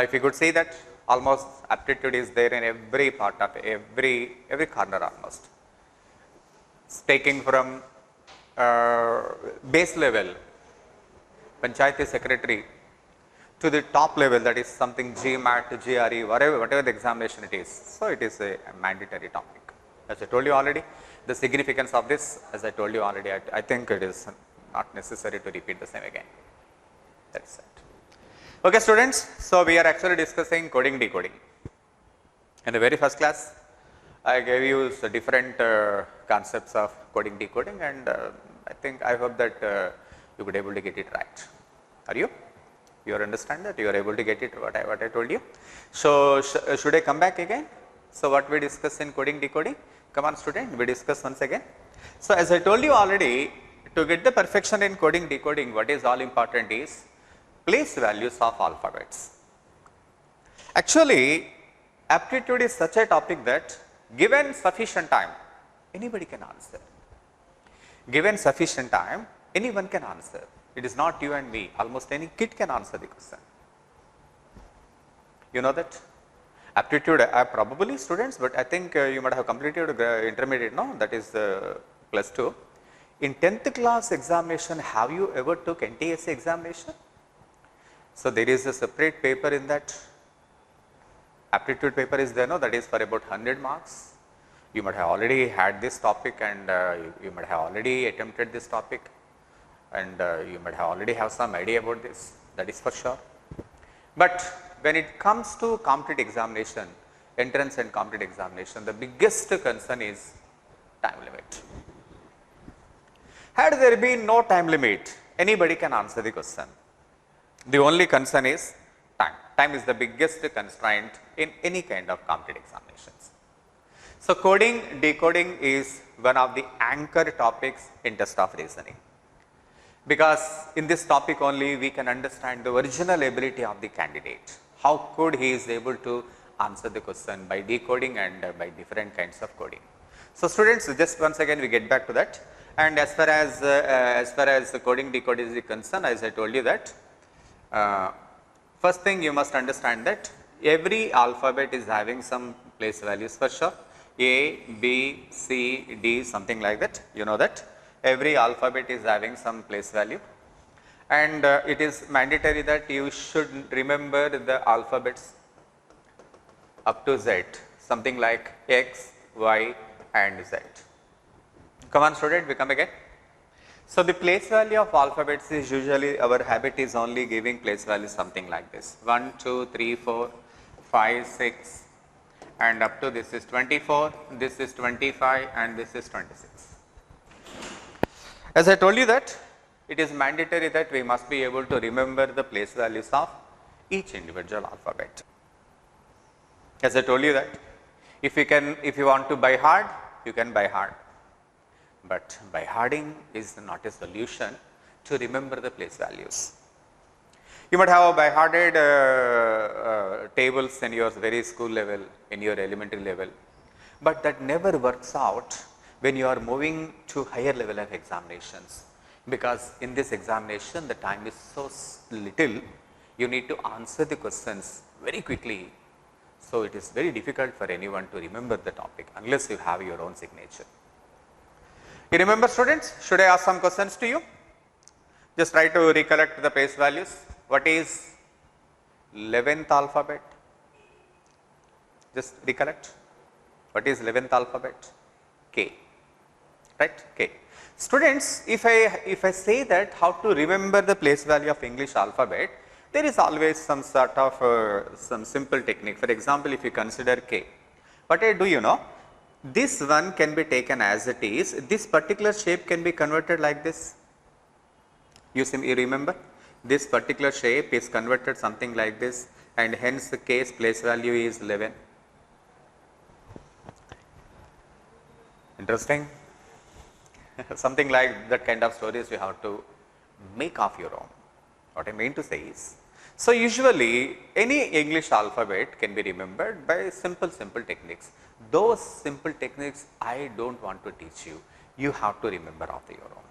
Now, if you could see that almost aptitude is there in every part of every corner almost. Taking from base level, Panchayati secretary, to the top level, that is something GMAT, GRE, whatever the examination it is. So, it is a mandatory topic. As I told you already, the significance of this, as I told you already, I think it is not necessary to repeat the same again. That is it. Okay, students. So, we are actually discussing coding decoding. In the very first class, I gave you different concepts of coding decoding, and I hope that you would able to get it right. Are you? You understand that you are able to get it what I told you. So, should I come back again? So, what we discussed in coding decoding? Come on, student, we discuss once again. So, as I told you already, to get the perfection in coding decoding, what is all important is place values of alphabets. Actually, aptitude is such a topic that given sufficient time, anybody can answer. Given sufficient time, anyone can answer. It is not you and me, almost any kid can answer the question. You know that? Aptitude, probably students, but I think you might have completed intermediate now, that is +2. In 10th class examination, have you ever took NTSC examination? So, there is a separate paper in that. Aptitude paper is there, no, that is for about 100 marks. You might have already had this topic, and you might have already attempted this topic, and you might have already have some idea about this, that is for sure. But when it comes to competitive examination, entrance and competitive examination, the biggest concern is time limit. Had there been no time limit, anybody can answer the question. The only concern is time. Time is the biggest constraint in any kind of competitive examinations. So, coding, decoding is one of the anchor topics in test of reasoning, because in this topic only we can understand the original ability of the candidate. How could he is able to answer the question by decoding and by different kinds of coding. So, students, just once again we get back to that, and as far as the coding decoding is concerned, as I told you that first thing you must understand that every alphabet is having some place values for sure. A, B, C, D, something like that, you know that. Every alphabet is having some place value, and it is mandatory that you should remember the alphabets up to Z, something like X, Y and Z. Come on student, we come again. So, the place value of alphabets is usually, our habit is only giving place value something like this, 1, 2, 3, 4, 5, 6 and up to this is 24, this is 25 and this is 26. As I told you that it is mandatory that we must be able to remember the place values of each individual alphabet. As I told you that if you want to by heart, you can by heart, but by hearting is not a solution to remember the place values. You might have by hearted tables in your very school level, in your elementary level, but that never works out when you are moving to higher level of examinations, because in this examination the time is so little, you need to answer the questions very quickly. So, it is very difficult for anyone to remember the topic unless you have your own signature. You remember students? Should I ask some questions to you? Just try to recollect the place values. What is 11th alphabet? Just recollect. What is 11th alphabet? K, right? K. Students, if I say that how to remember the place value of English alphabet, there is always some sort of some simple technique. For example, if you consider K, what I do, you know, this one can be taken as it is. This particular shape can be converted like this. You remember? This particular shape is converted something like this, and hence the K's place value is 11. Interesting. Something like that kind of stories you have to make of your own. What I mean to say is, so usually any English alphabet can be remembered by simple techniques. Those simple techniques I don't want to teach you. You have to remember of your own.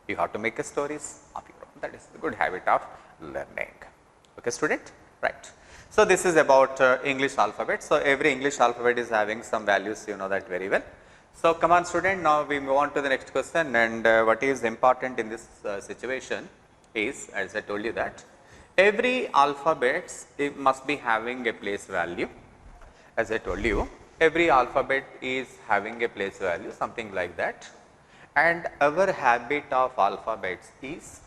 You have to make a stories of your own. That is the good habit of learning. Okay, student? Right. So, this is about English alphabet. So, every English alphabet is having some values, you know that very well. So, come on student, now we move on to the next question, and what is important in this situation is, as I told you, that every alphabet must be having a place value. As I told you, every alphabet is having a place value, something like that, and our habit of alphabets is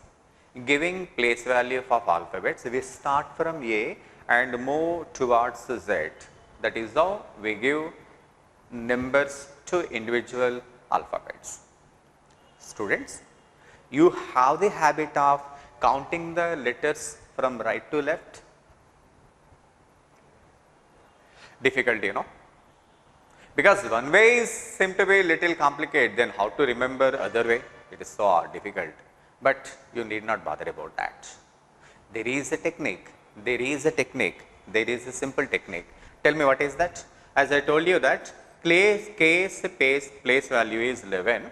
giving place value of alphabets. We start from A and move towards Z. That is how we give numbers to individual alphabets. Students, you have the habit of counting the letters from right to left. Difficult, you know, because one way is seem to be little complicated, then how to remember other way, it is so difficult, but you need not bother about that. There is a technique, there is a technique, there is a simple technique. Tell me what is that? As I told you that place value is 11,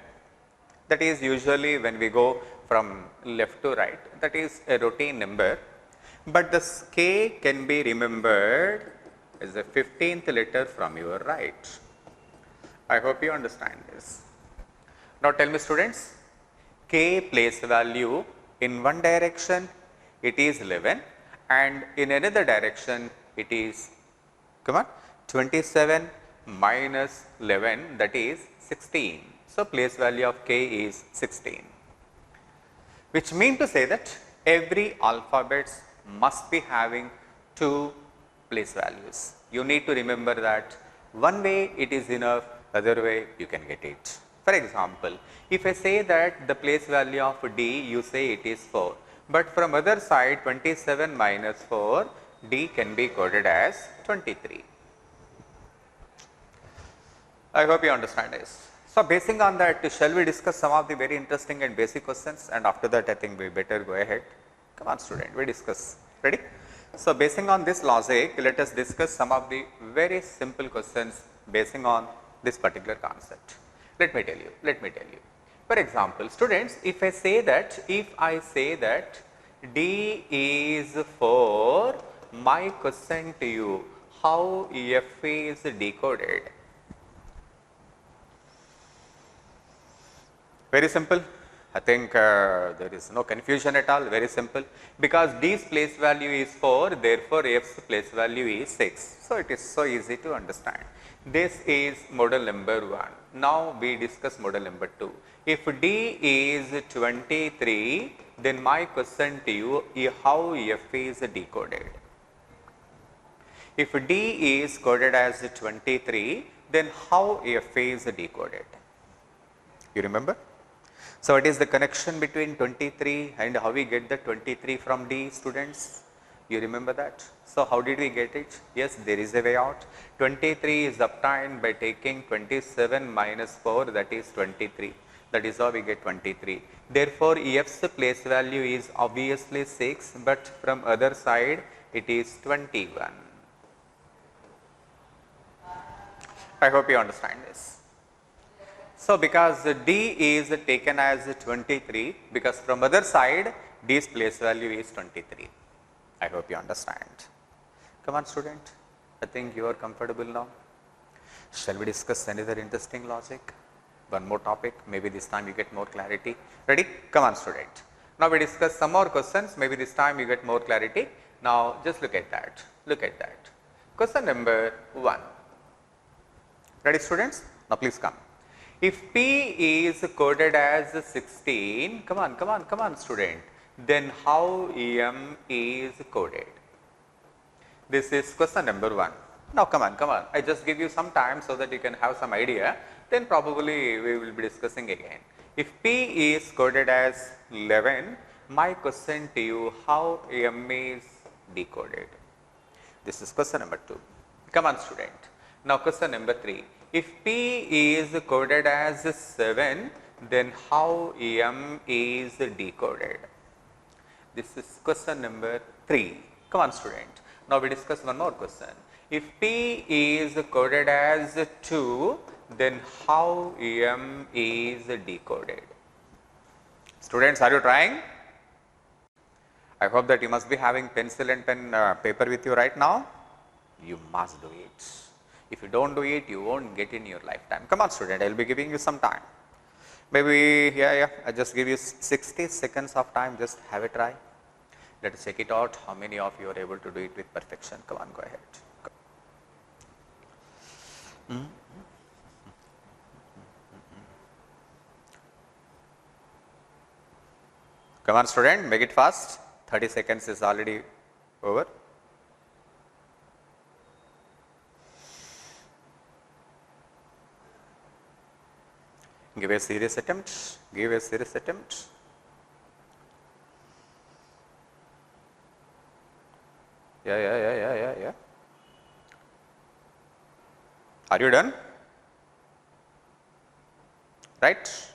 that is usually when we go from left to right, that is a routine number, but this K can be remembered as the 15th letter from your right. I hope you understand this. Now tell me students, K place value in one direction it is 11 and in another direction it is, come on, 27 minus 11, that is 16. So, place value of K is 16, which means to say that every alphabet must be having two place values. You need to remember that one way it is enough, other way you can get it. For example, if I say that the place value of D, you say it is 4, but from other side 27 minus 4, D can be coded as 23. I hope you understand this. So, basing on that, shall we discuss some of the very interesting and basic questions, and after that I think we better go ahead. Come on student, we discuss. Ready? So, basing on this logic, let us discuss some of the very simple questions basing on this particular concept. Let me tell you. For example, students, if I say that D is 4, my question to you, how F is decoded? Very simple. I think there is no confusion at all, very simple, because D's place value is 4, therefore F's place value is 6. So, it is so easy to understand. This is model number 1. Now, we discuss model number 2. If D is 23, then my question to you is how F is decoded. If D is coded as 23, then how F is decoded? You remember? So, what is the connection between 23 and how we get the 23 from D, students? You remember that? So, how did we get it? Yes, there is a way out. 23 is obtained by taking 27 minus 4, that is 23. That is how we get 23. Therefore, F's place value is obviously 6, but from other side it is 21. I hope you understand this. So, because D is taken as 23, because from other side D's place value is 23. I hope you understand. Come on student, I think you are comfortable now. Shall we discuss another interesting logic? One more topic, maybe this time you get more clarity. Ready? Come on student. Now we discuss some more questions, maybe this time you get more clarity. Now just look at that, Question number 1. Ready students? Now please come. If P is coded as 16, come on student, then how M is coded? This is question number 1. Now come on, I just give you some time so that you can have some idea, then probably we will be discussing again. If P is coded as 11, my question to you, how M is decoded? This is question number 2. Come on student. Now question number 3. If P is coded as 7, then how M is decoded? This is question number 3. Come on student. Now we discuss one more question. If P is coded as 2, then how M is decoded? Students, are you trying? I hope that you must be having pencil and pen paper with you right now. You must do it. If you don't do it, you won't get in your lifetime. Come on student, I will be giving you some time. Maybe, I just give you 60 seconds of time, just have a try. Let us check it out, how many of you are able to do it with perfection. Come on, go ahead. Come on student, make it fast. 30 seconds is already over. Give a serious attempt, give a serious attempt. Yeah. Are you done? Right?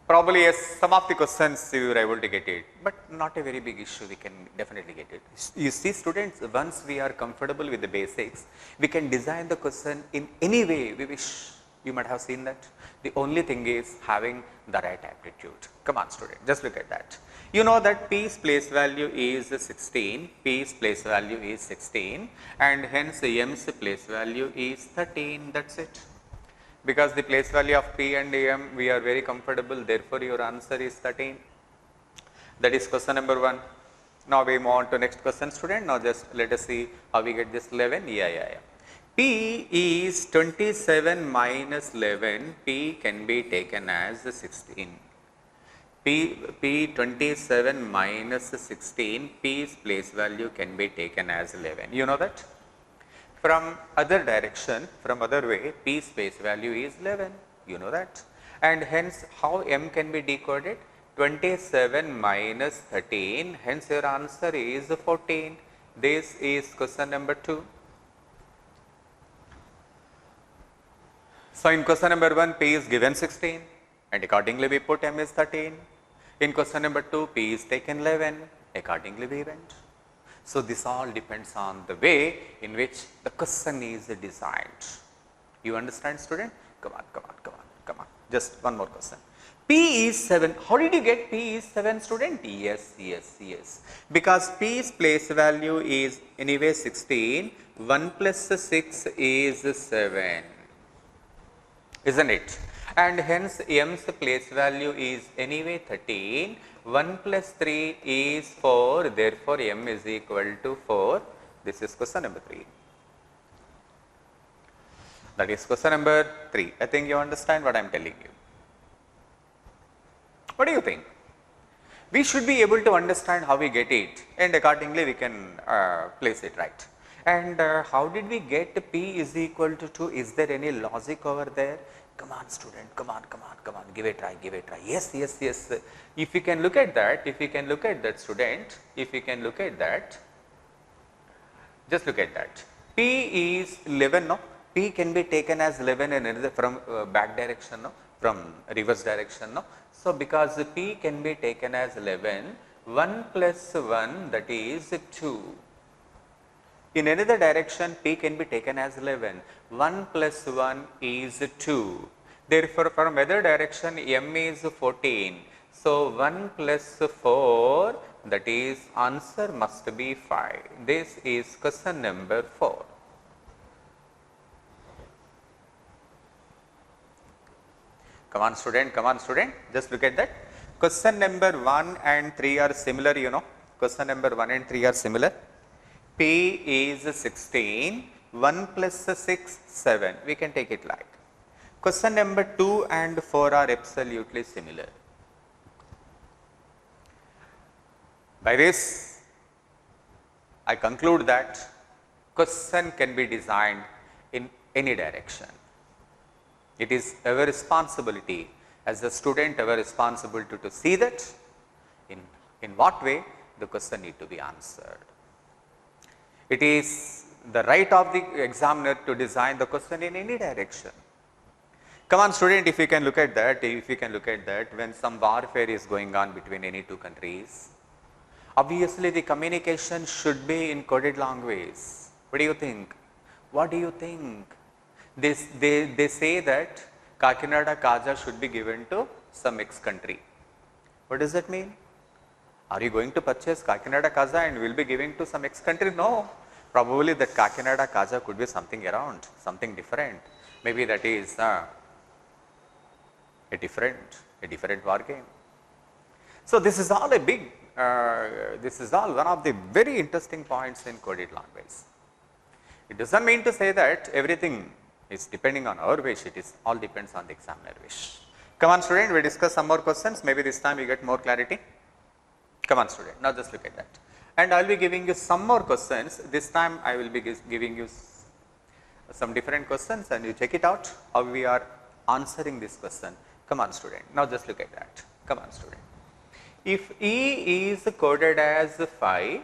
Probably yes, some of the questions you are able to get it, but not a very big issue, we can definitely get it. You see students, once we are comfortable with the basics, we can design the question in any way we wish. You might have seen that. The only thing is having the right aptitude. Come on student, just look at that. You know that P's place value is 16, P's place value is 16 and hence M's place value is 13, that's it. Because the place value of P and M we are very comfortable, therefore your answer is 13. That is question number 1. Now we move on to next question student. Now just let us see how we get this 11. P is 27 minus 11, P can be taken as 16. P 27 minus 16, P's place value can be taken as 11. You know that? From other direction, from other way, P's place value is 11. You know that? And hence, how M can be decoded? 27 minus 13, hence your answer is 14. This is question number 2. So, in question number 1, P is given 16 and accordingly we put M is 13. In question number 2, P is taken 11, accordingly we went. So, this all depends on the way in which the question is designed. You understand student? Come on. Just one more question. P is 7. How did you get P is 7 student? Yes. Because P's place value is anyway 16. 1 plus 6 is 7. Isn't it? And hence M's place value is anyway 13. 1 plus 3 is 4. Therefore, M is equal to 4. This is question number 3. That is question number 3. I think you understand what I am telling you. What do you think? We should be able to understand how we get it and accordingly we can place it right. And how did we get P is equal to 2? Is there any logic over there? Come on student, come on, give it a try. Yes. If you can look at that, student, just look at that. P is 11, no? P can be taken as 11 and another from back direction, no? From reverse direction, no? So, because P can be taken as 11, 1 plus 1 that is 2. In another direction, P can be taken as 11. 1 plus 1 is 2. Therefore, from other direction, M is 14. So, 1 plus 4, that is answer must be 5. This is question number 4. Come on student, just look at that. Question number 1 and 3 are similar, you know. Question number 1 and 3 are similar. P is 16, 1 plus 6, 7. We can take it like. Question number 2 and 4 are absolutely similar. By this, I conclude that question can be designed in any direction. It is our responsibility as a student, our responsibility to see that in what way the question need to be answered. It is the right of the examiner to design the question in any direction. Come on student, if you can look at that, when some warfare is going on between any two countries, obviously the communication should be in coded language. What do you think? They say that Kakinada Kaja should be given to some X country. What does that mean? Are you going to purchase Kakinada Kaza and will be giving to some ex-country? No. Probably that Kakinada Kaza could be something around, something different. Maybe that is a different war game. So this is all a big, this is all one of the very interesting points in coded language. It does not mean to say that everything is depending on our wish, it is all depends on the examiner wish. Come on student, we discuss some more questions, maybe this time you get more clarity. Come on student, now just look at that. And I will be giving you some more questions, this time I will be giving you some different questions and you check it out how we are answering this question. Come on student, now just look at that. Come on student. If E is coded as phi,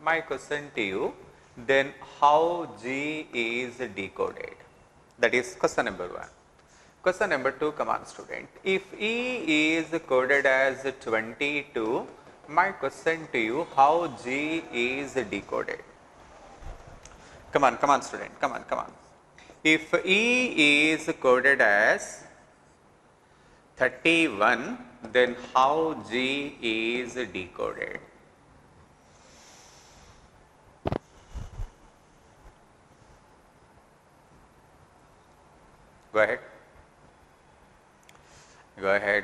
my question to you, then how G is decoded? That is question number 1. Question number 2, come on student. If E is coded as 22, my question to you, how G is decoded? Come on student, come on. If E is coded as 31, then how G is decoded? Go ahead.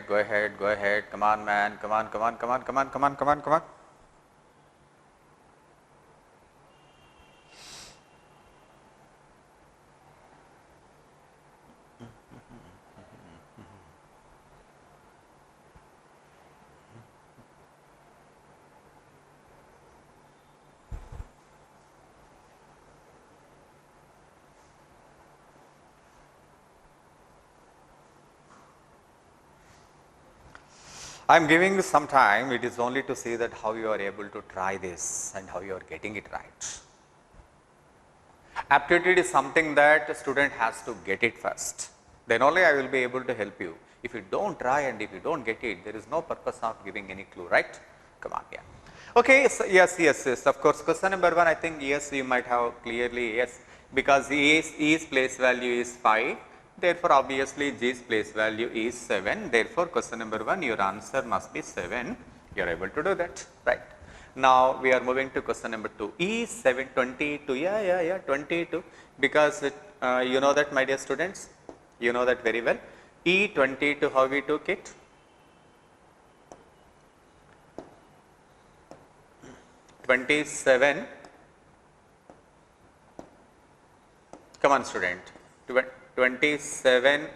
Go ahead. Come on, man. Come on. I am giving you some time, it is only to see that how you are able to try this and how you are getting it right. Aptitude is something that a student has to get it first, then only I will be able to help you. If you don't try and if you don't get it, there is no purpose of giving any clue, right? Come on, yeah. Okay, so yes, of course, question number 1, I think yes, you might have clearly yes, because E's place value is 5. Therefore, obviously, G's place value is 7. Therefore, question number 1, your answer must be 7. You are able to do that, right? Now, we are moving to question number 2. E 722, yeah, 22, because you know that, my dear students, you know that very well. E 22, how we took it? (27). Come on, student. 27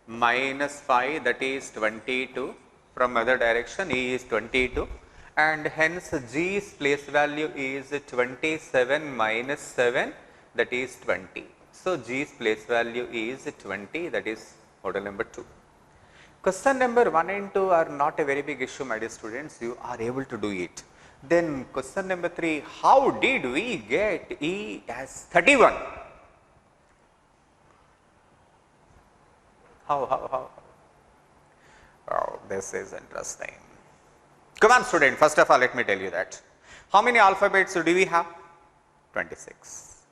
minus 5, that is 22. From other direction, E is 22, and hence G's place value is 27 minus 7, that is 20. So, G's place value is 20, that is model number 2. Question number 1 and 2 are not a very big issue, my dear students, you are able to do it. Then question number 3, how did we get E as 31? How? Oh, this is interesting. Come on, student. First of all, let me tell you that. How many alphabets do we have? 26.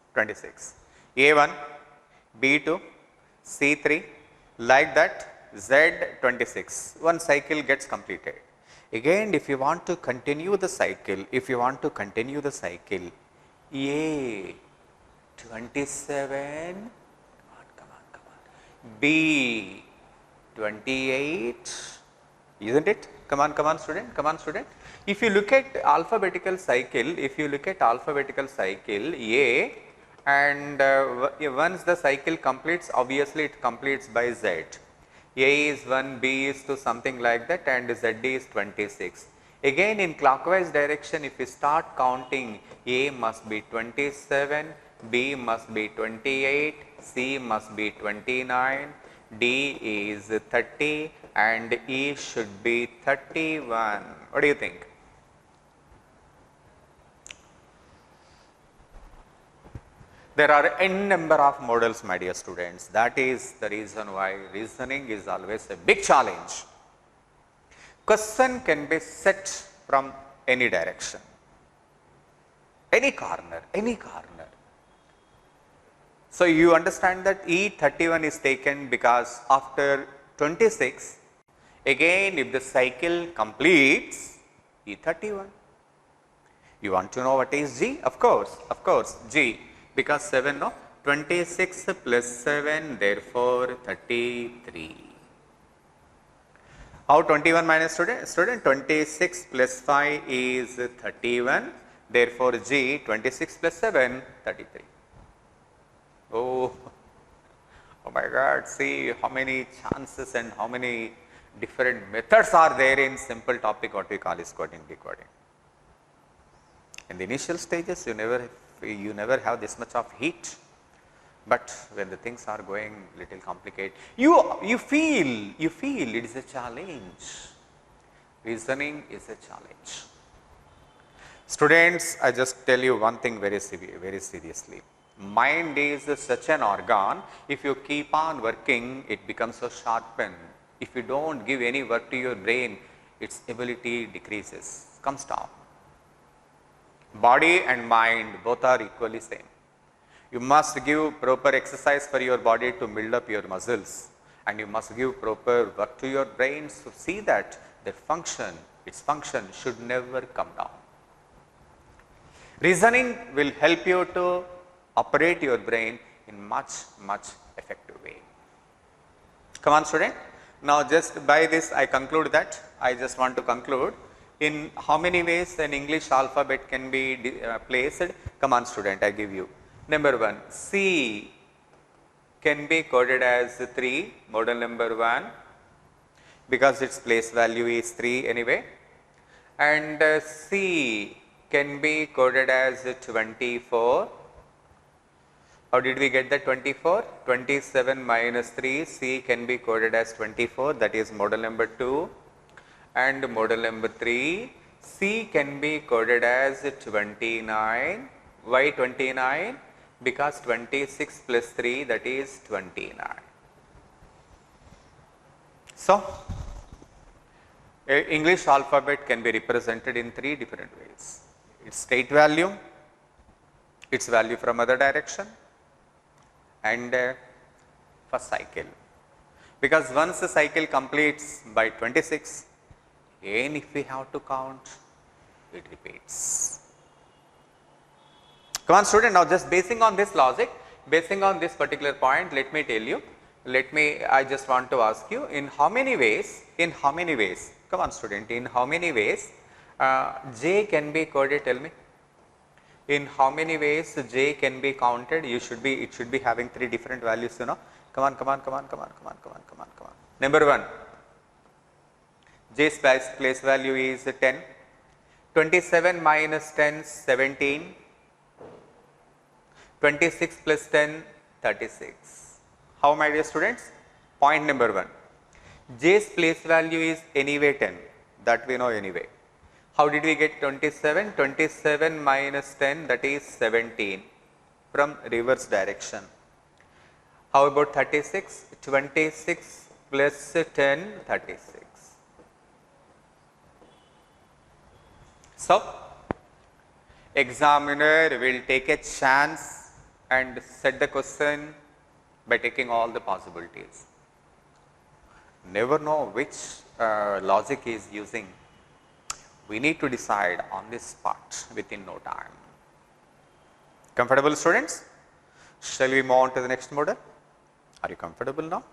A1, B2, C3, like that, Z26. One cycle gets completed. Again, if you want to continue the cycle, A27, B 28, isn't it? Come on student. If you look at alphabetical cycle, A, and once the cycle completes, obviously it completes by Z. A is 1, B is 2, something like that, and Z is 26. Again, in clockwise direction, if we start counting, A must be 27, B must be 28, C must be 29, D is 30, and E should be 31. What do you think? There are n number of models, my dear students. That is the reason why reasoning is always a big challenge. Question can be set from any direction, any corner. So, you understand that E31 is taken because after 26, again if the cycle completes, E31. You want to know what is G? Of course, G, because 7, no? 26 plus 7, therefore 33. How 21 minus student? 26 plus 5 is 31, therefore G, 26 plus 7, 33. Oh, oh my God, see how many chances and how many different methods are there in simple topic what we call is coding decoding. In the initial stages, you never have this much of heat, but when the things are going little complicated, you feel it is a challenge. Reasoning is a challenge. Students, I just tell you one thing very seriously. Mind is such an organ, if you keep on working, it becomes so sharpened. If you don't give any work to your brain, its ability decreases, comes down. Body and mind both are equally same. You must give proper exercise for your body to build up your muscles, and you must give proper work to your brains to see that its function should never come down. Reasoning will help you to operate your brain in much effective way. Come on student. Now just by this I conclude that, I just want to conclude in how many ways an English alphabet can be placed. Come on student, I give you. Number 1, C can be coded as 3, model number 1, because its place value is 3 anyway, and C can be coded as 24. How did we get that 24? 27 minus 3, C can be coded as 24, that is model number 2, and model number 3, C can be coded as 29. Why 29? Because 26 plus 3, that is 29. So, English alphabet can be represented in 3 different ways. Its state value, its value from other direction, and first cycle. Because once the cycle completes by 26, again if we have to count, it repeats. Come on student, now just basing on this logic, basing on this particular point, let me tell you, I just want to ask you, in how many ways, come on student, in how many ways J can be coded, tell me. In how many ways J can be counted? It should be having 3 different values, you know. Come on. Number 1, J's place value is 10. 27 minus 10, 17. 26 plus 10, 36. How, my dear students? Point number 1. J's place value is anyway 10. That we know anyway. How did we get 27? 27 minus 10, that is 17 from reverse direction. How about 36? 26 plus 10, 36. So, examiner will take a chance and set the question by taking all the possibilities. Never know which logic he is using. We need to decide on this part within no time. Comfortable students? Shall we move on to the next model? Are you comfortable now?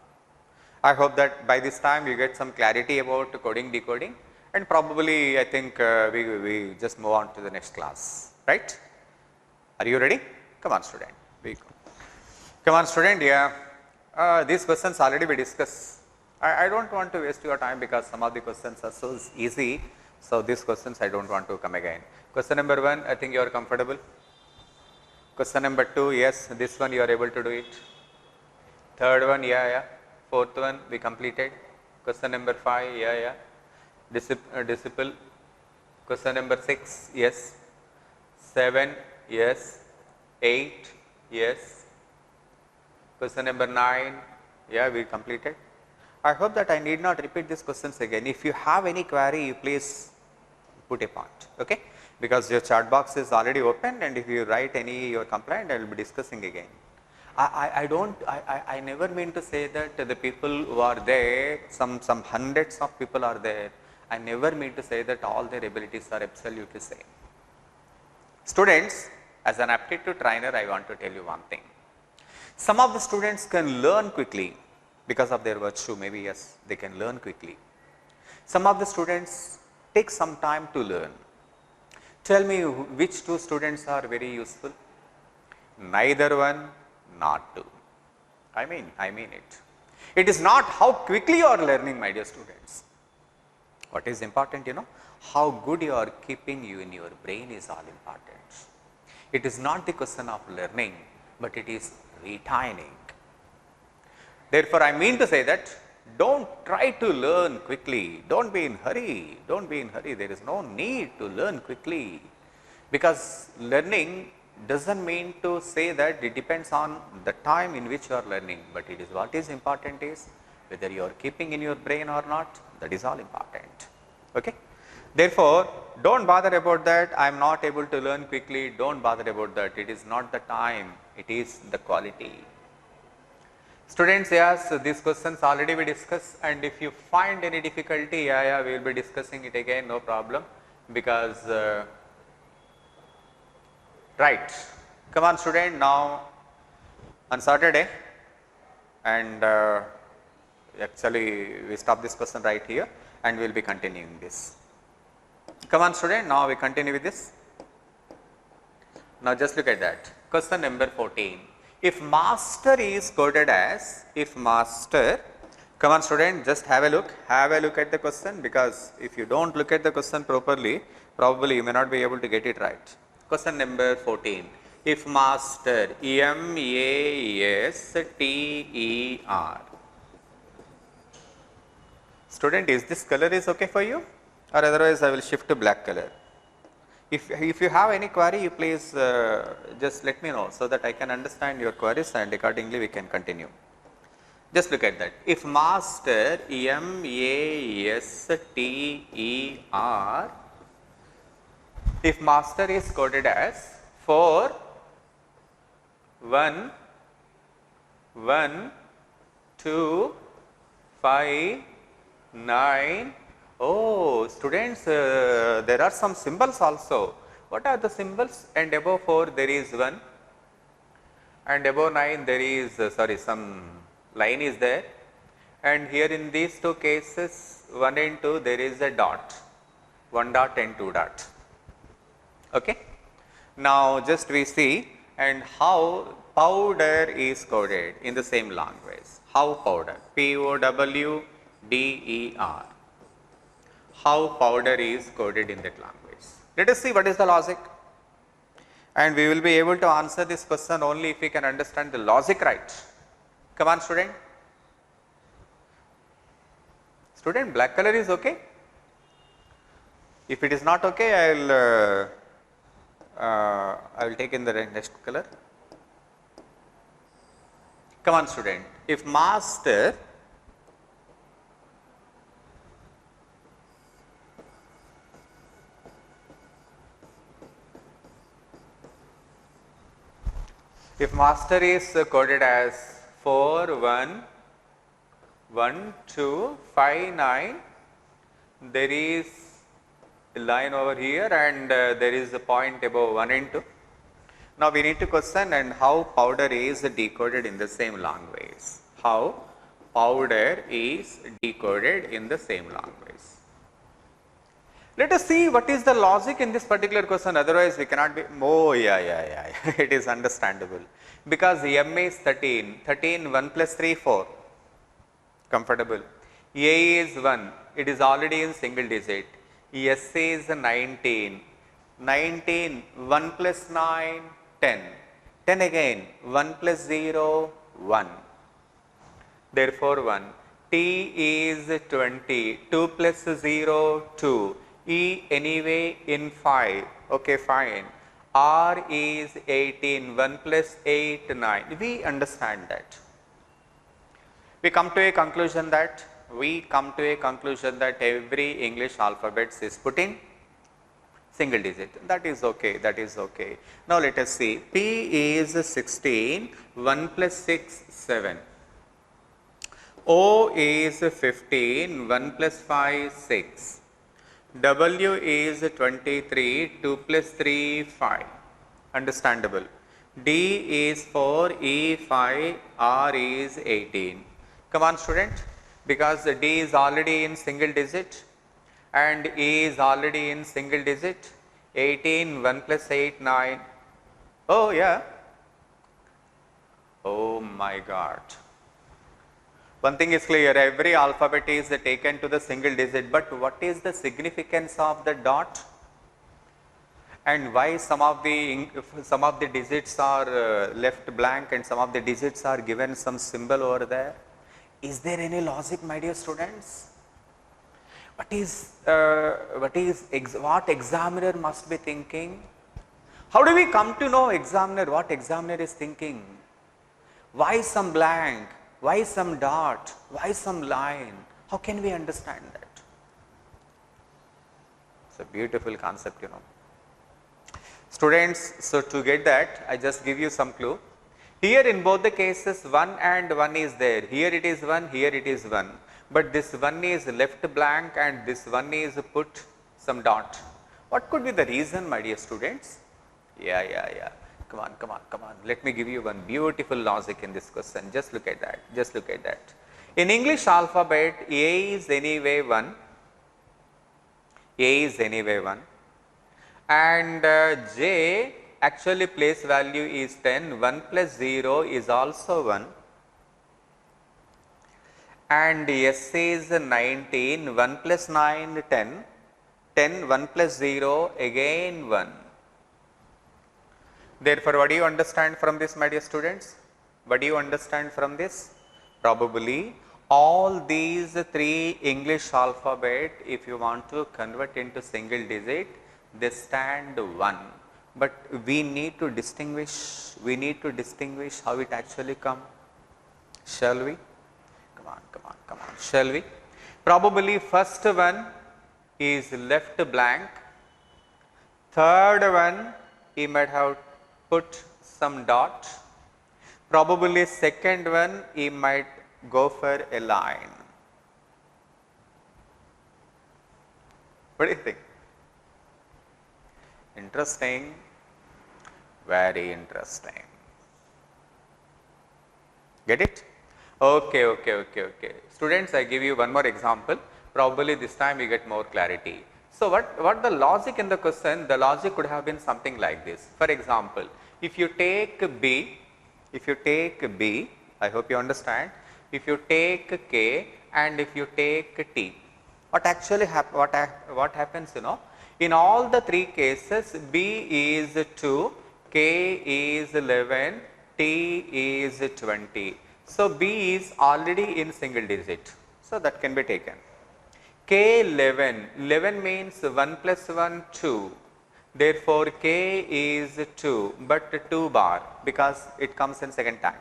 I hope that by this time you get some clarity about coding decoding, and probably I think we just move on to the next class, right? Are you ready? Come on student. Come on student, yeah. These questions already we discussed. I don't want to waste your time because some of the questions are so easy. So, these questions I do not want to come again. Question number 1, I think you are comfortable. Question number 2, yes, this one you are able to do it. Third one, yeah. Fourth one, we completed. Question number 5, yeah. Disciple. Question number 6, yes. 7, yes. 8, yes. Question number 9, yeah, we completed. I hope that I need not repeat these questions again. If you have any query, you please put a point, okay? Because your chat box is already open, and if you write any your complaint, I will be discussing again. I never mean to say that the people who are there, some hundreds of people are there. I never mean to say that all their abilities are absolutely same. Students, as an aptitude trainer, I want to tell you one thing. Some of the students can learn quickly because of their virtue, maybe yes, they can learn quickly. Some of the students take some time to learn. Tell me which two students are very useful? Neither one, not two. I mean it. It is not how quickly you are learning, my dear students. What is important, how good you are keeping you in your brain is all important. It is not the question of learning, but it is retaining. Therefore, I mean to say that don't try to learn quickly. Don't be in hurry. Don't be in hurry. There is no need to learn quickly, because learning doesn't mean to say that it depends on the time in which you are learning, but it is what is important is whether you are keeping in your brain or not. That is all important. Okay. Therefore, don't bother about that. I am not able to learn quickly. Don't bother about that. It is not the time. It is the quality. Students, yes, these questions already we discussed, and if you find any difficulty, we will be discussing it again, no problem, because right. Come on, student, now on Saturday, and actually we stop this question right here and we will be continuing this. Come on, student, now we continue with this. Now just look at that. Question number 14. If master is coded as, come on student, just have a look at the question, because if you don't look at the question properly, probably you may not be able to get it right. Question number 14. If master, M-A-S-T-E-R. Student, is this color is okay for you, or otherwise I will shift to black color? If you have any query, you please just let me know so that I can understand your queries and accordingly we can continue. Just look at that. If master, M-A-S-T-E-R, if master is coded as 4, 1, 1, 2, 5, 9, oh, students, there are some symbols also. What are the symbols? And above 4 there is 1, and above 9 there is, some line is there, and here in these two cases 1 and 2 there is a dot, 1 dot and 2 dot. Okay. Now just we see and how powder is coded in the same language. How powder? P-O-W-D-E-R. How powder is coded in that language. Let us see what is the logic, and we will be able to answer this question only if we can understand the logic right. Come on, student. Student, black color is okay. If it is not okay, I will take in the next color. Come on, student. If master is coded as 4, 1, 1, 2, 5, 9, there is a line over here and there is a point above 1 and 2. Now we need to question and how powder is decoded in the same language. How powder is decoded in the same language. Let us see what is the logic in this particular question, otherwise we cannot be, it is understandable. Because M is 13, 1 plus 3, 4, comfortable. A is 1, it is already in single digit. S is 19, 1 plus 9, 10, 10 again, 1 plus 0, 1. Therefore 1. T is 20, 2 plus 0, 2. E anyway in 5, okay, fine. R is 18, 1 plus 8, 9. We understand that. We come to a conclusion that every English alphabet is put in single digit. That is okay, Now let us see. P is 16, 1 plus 6, 7. O is 15, 1 plus 5, 6. W is 23, 2 plus 3, 5. Understandable. D is 4, E 5, R is 18. Come on student, because the D is already in single digit and E is already in single digit. 18, 1 plus 8, 9. Oh yeah. Oh my God. One thing is clear, every alphabet is taken to the single digit, but what is the significance of the dot? And why some of the digits are left blank and some of the digits are given some symbol over there? Is there any logic, my dear students? What examiner must be thinking? How do we come to know examiner, what examiner is thinking? Why some blank? Why some dot? Why some line? How can we understand that? It's a beautiful concept, you know. Students, so to get that, I just give you some clue. Here in both the cases, 1 and 1 is there. Here it is 1, here it is 1. But this 1 is left blank and this 1 is put some dot. What could be the reason, my dear students? Yeah. Come on. Let me give you one beautiful logic in this question. Just look at that. In English alphabet, A is anyway 1. And J actually place value is 10. 1 plus 0 is also 1. And S is 19. 1 plus 9, 10. 10, 1 plus 0, again 1. Therefore, what do you understand from this, my dear students? What do you understand from this? Probably all these three English alphabet, if you want to convert into single digit, they stand 1. But we need to distinguish how it actually come. Shall we? Come on. Shall we? Probably first one is left blank. Third one, he might have put some dot. Probably second one, he might go for a line. What do you think? Interesting, very interesting. Get it? Okay. Students, I give you one more example. Probably this time you get more clarity. So what the logic in the question, the logic could have been something like this. For example, if you take B, I hope you understand. If you take K and if you take T, what actually what happens, you know? In all the three cases, B is 2, K is 11, T is 20. So B is already in single digit. So that can be taken. K 11 means 1 plus 1, 2. Therefore, K is 2, but 2 bar because it comes in second time.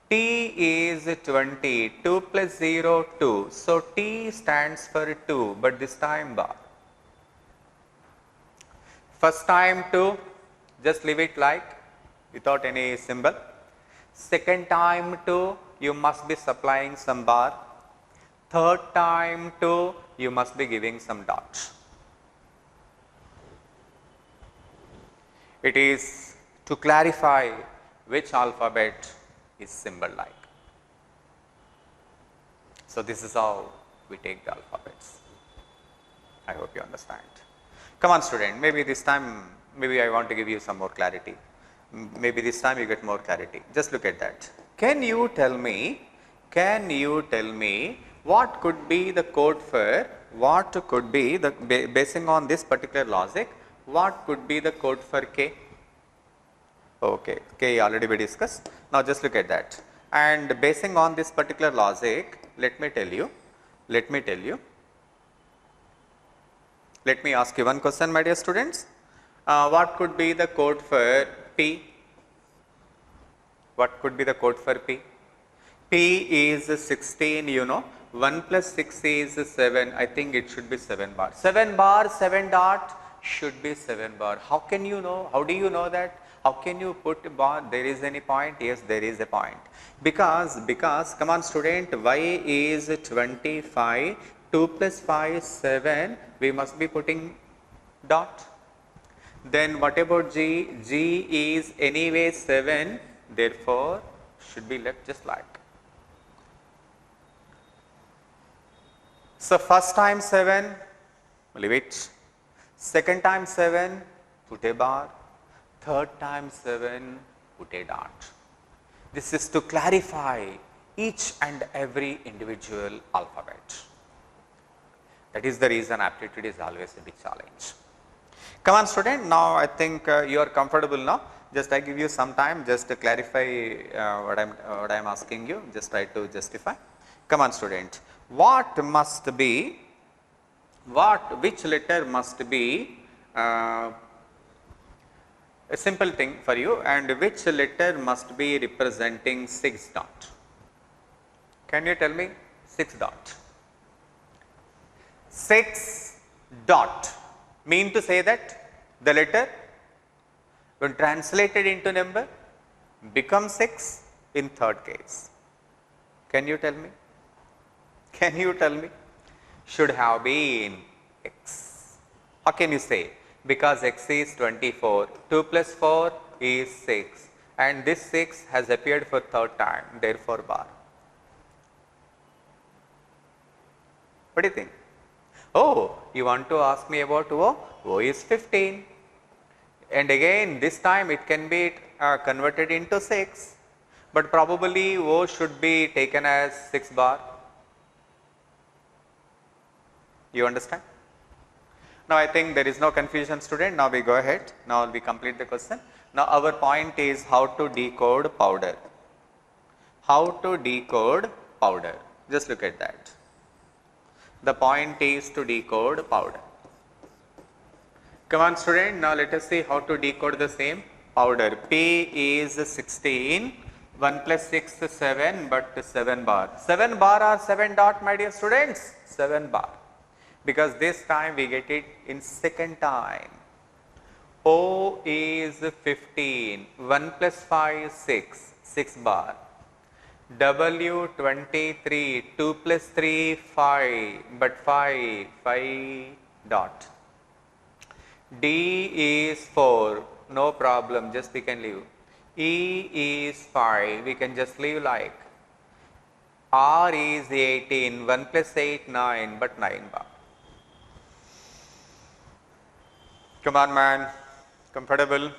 T is 20, 2 plus 0, 2. So T stands for 2, but this time bar. First time 2, just leave it like without any symbol. Second time 2, you must be supplying some bar. Third time 2, you must be giving some dots. It is to clarify which alphabet is symbol like. So this is how we take the alphabets. I hope you understand. Come on student, maybe this time, maybe I want to give you some more clarity. Maybe this time you get more clarity. Just look at that. Can you tell me what could be the code for, basing on this particular logic, what could be the code for K? Okay, K already we discussed. Now just look at that. And basing on this particular logic, let me ask you one question, my dear students. What could be the code for P? What could be the code for P? P is 16, you know. 1 plus 6 is 7. I think it should be 7 bar. 7 bar, 7 dot should be 7 bar. How can you know? How do you know that? How can you put a bar? There is any point? Yes, there is a point. Because come on student, Y is 25, 2 plus 5, 7, we must be putting dot. Then what about G? G is anyway 7, therefore should be left just like. So first time 7, leave it. Second time 7, put a bar. Third time 7, put a dot. This is to clarify each and every individual alphabet. That is the reason aptitude is always a big challenge. Come on student, now I think you are comfortable now. Just I give you some time just to clarify what I am asking you, just try to justify. Come on student, which letter must be a simple thing for you, and which letter must be representing 6 dot? Can you tell me 6 dot? 6 dot mean to say that the letter when translated into number becomes 6 in third case. Can you tell me? Can you tell me? Should have been x. How can you say? Because x is 24, 2 plus 4 is 6 and this 6 has appeared for third time, therefore bar. What do you think? Oh, you want to ask me about O? O is 15 and again this time it can be converted into 6, but probably O should be taken as 6 bar. You understand? Now I think there is no confusion student. Now we go ahead. Now we complete the question. Now our point is how to decode powder. How to decode powder. Just look at that. The point is to decode powder. Come on student, now let us see how to decode the same powder. P is 16, 1 plus 6 is 7, but 7 bar. 7 bar or 7 dot, my dear students? 7 bar. Because this time we get it in second time. O is 15, 1 plus 5 is 6, 6 bar. W 23, 2 plus 3, 5, but 5 dot. D is 4, no problem, just we can leave. E is 5, we can just leave like. R is 18, 1 plus 8, 9, but 9 bar. Come on man, comfortable?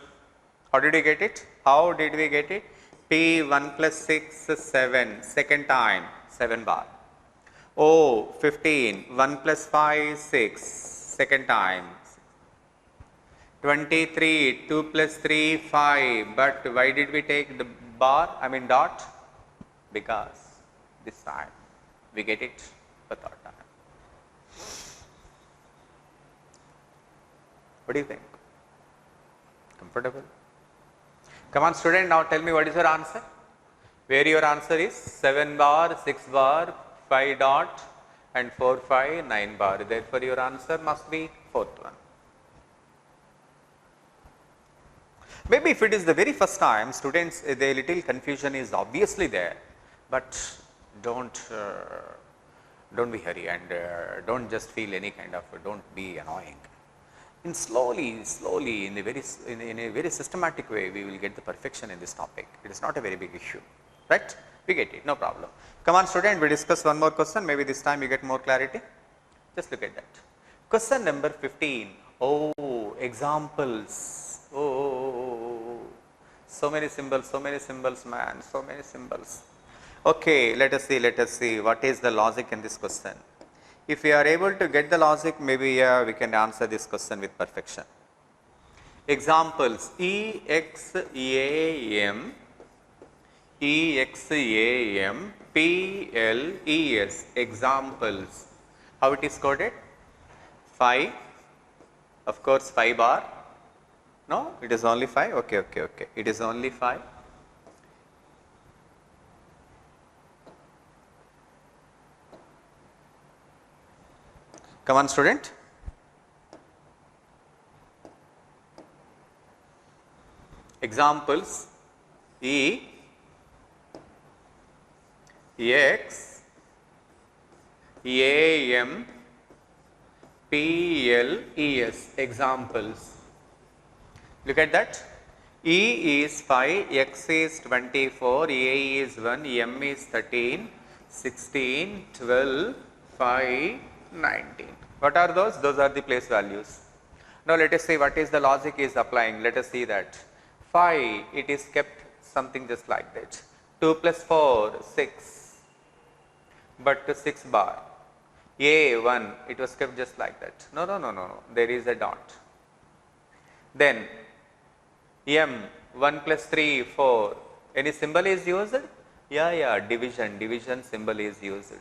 How did we get it? How did we get it? P 1 plus 6 is 7, second time, 7 bar. O 15, 1 plus 5 is 6, second time. 23, 2 plus 3, 5, but why did we take the bar, dot? Because this time we get it for third time. What do you think? Comfortable? Come on student, now tell me what is your answer? Where your answer is 7 bar, 6 bar, 5 dot and 4, 5, 9 bar. Therefore, your answer must be fourth one. Maybe if it is the very first time, students, the little confusion is obviously there, but don't be hurry and don't just feel any kind of, don't be annoying. In slowly, in a very systematic way, we will get the perfection in this topic. It is not a very big issue, right? We get it, no problem. Come on student, we discuss one more question, maybe this time you get more clarity. Just look at that. Question number 15. Oh, examples. Oh, so many symbols man, so many symbols. Okay, let us see what is the logic in this question. If we are able to get the logic, maybe we can answer this question with perfection. Examples: EXAM, PLES. Examples. How it is coded? 5. Of course, 5 bar. No, it is only 5. Okay. It is only 5. Come on student. Examples: E, X, A, M, P, L, E, S. Examples. Look at that. E is 5, X is 24, A is 1, M is 13, 16, 12, 5, 19. What are those? Those are the place values. Now let us see what is the logic is applying. Let us see that. 5, it is kept something just like that. 2 plus 4, 6, but 6 bar. A, 1, it was kept just like that. No. There is a dot. Then M, 1 plus 3, 4. Any symbol is used? Yeah, division symbol is used.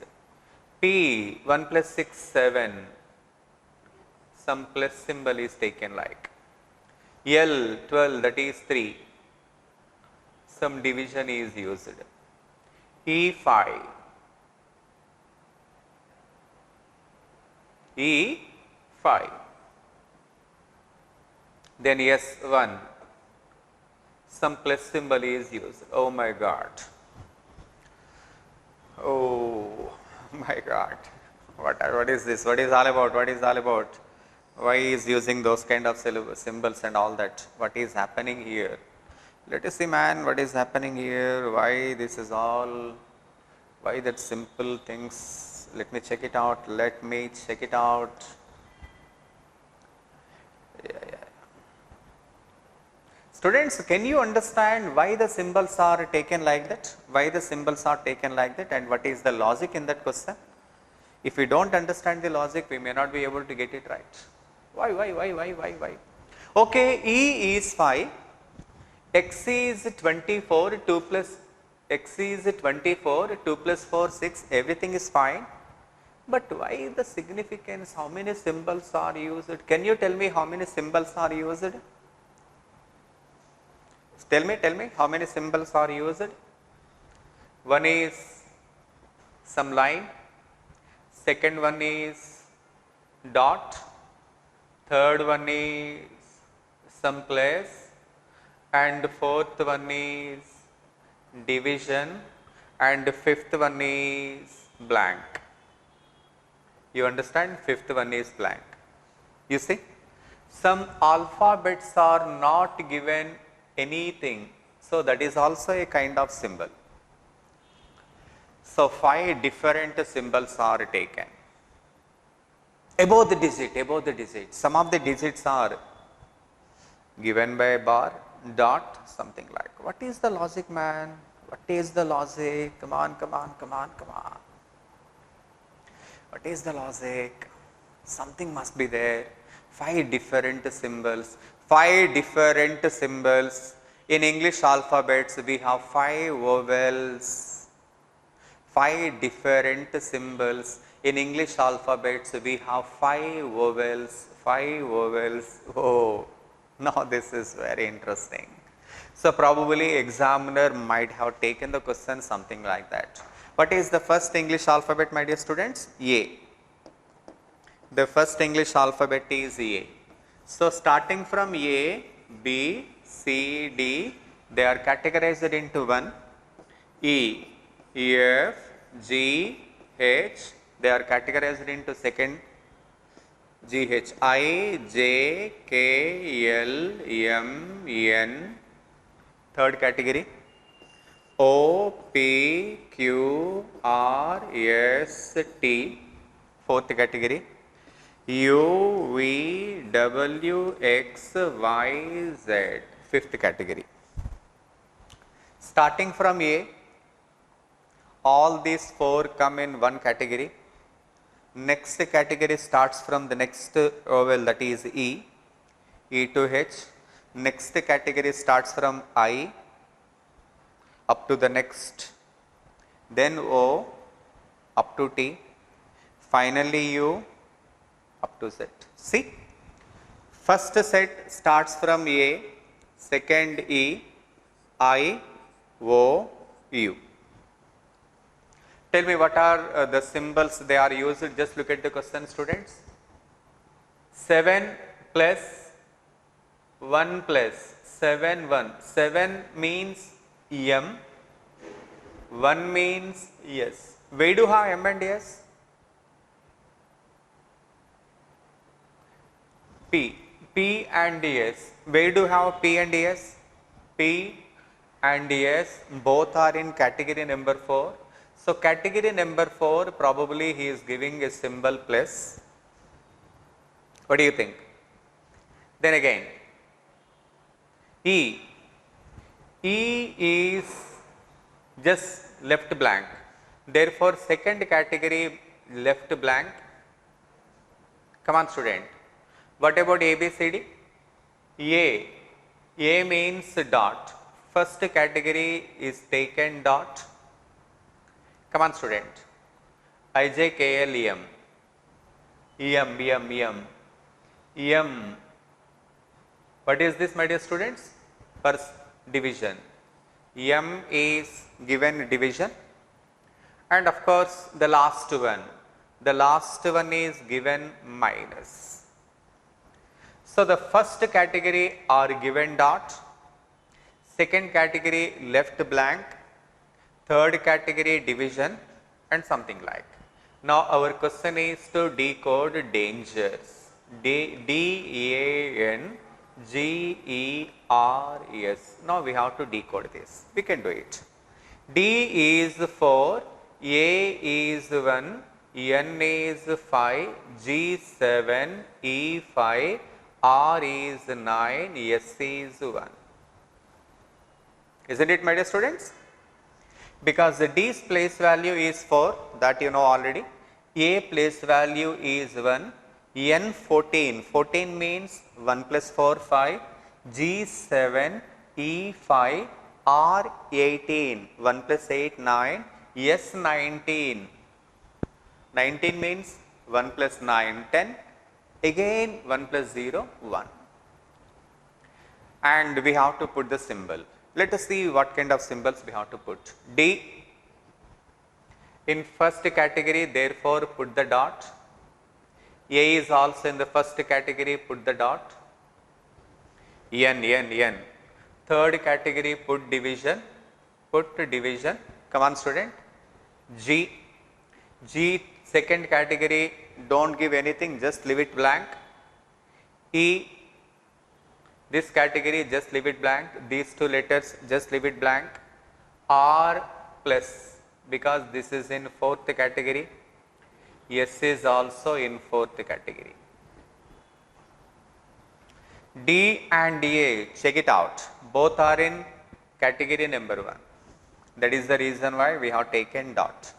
P, 1 plus 6, 7. Some plus symbol is taken like. L, 12, that is 3. Some division is used. E, 5. E, 5. Then S, 1. Some plus symbol is used. Oh my God. Oh my God. What is this? What is all about? What is all about? Why is using those kind of symbols and all that? What is happening here? Let us see, man, what is happening here? Why this is all? Why that simple things? Let me check it out. Let me check it out. Yeah. Students, can you understand why the symbols are taken like that? Why the symbols are taken like that, and what is the logic in that question? If we don't understand the logic, we may not be able to get it right. Why? Okay, E is 5, X is 24, 2 plus X is 24, 2 plus 4, 6, everything is fine. But why the significance? How many symbols are used? Can you tell me how many symbols are used? Tell me how many symbols are used? One is some line, second one is dot, third one is some place, and fourth one is division, and fifth one is blank. You understand? Fifth one is blank. You see, some alphabets are not given anything, so that is also a kind of symbol. So 5 different symbols are taken above the digit. Some of the digits are given by a bar, dot, something like. What is the logic, man? What is the logic? Come on. What is the logic? Something must be there. 5 different symbols. 5 different symbols. In English alphabets, we have 5 vowels. 5 different symbols. In English alphabets, we have 5 vowels. 5 vowels. Oh, now this is very interesting. So probably examiner might have taken the question something like that. What is the first English alphabet, my dear students? A. The first English alphabet is A. So starting from A, B, C, D, they are categorized into 1. E, F, G, H, they are categorized into second. G, H, I, J, K, L, M, N, third category. O, P, Q, R, S, T, fourth category. U, V, W, X, Y, Z, fifth category. Starting from A, all these 4 come in one category. Next category starts from the next vowel, that is E, E to H. Next category starts from I up to the next, then O up to T, finally U up to Z. See, first set starts from A, second E, I, O, U. Tell me what are the symbols they are used. Just look at the question, students. 7 plus 1 plus 7, 1. 7 means M, 1 means S. Why do have M and S? P. P and S. Where do you have P and S? P and S both are in category number 4. So, category number 4 probably he is giving a symbol plus. What do you think? Then again, E. E is just left blank. Therefore, second category left blank. Come on student. What about A, B, C, D? A. A means dot. First category is taken dot. Come on student. I, J, K, L, M. M. What is this, my dear students? First division. M is given division, and of course the last one. The last one is given minus. So, the first category are given dot, second category left blank, third category division, and something like. Now, our question is to decode dangers. D-A-N-G-E-R-S. Now, we have to decode this. We can do it. D is 4, A is 1, N is 5, G 7, E 5, R is 9, S is 1. Isn't it, my dear students? Because the D's place value is 4, that you know already. A place value is 1. N 14, 14 means 1 plus 4, 5. G 7, E 5, R 18, 1 plus 8, 9. S 19, 19 means 1 plus 9, 10. Again 1 plus 0, 1. And we have to put the symbol. Let us see what kind of symbols we have to put. D in first category, therefore put the dot. A is also in the first category, put the dot. N. Third category, put division. Put division. Come on student. G second category, don't give anything, just leave it blank. E, this category, just leave it blank. These two letters, just leave it blank. R plus, because this is in fourth category. S is also in fourth category. D and A, check it out. Both are in category number 1. That is the reason why we have taken dot.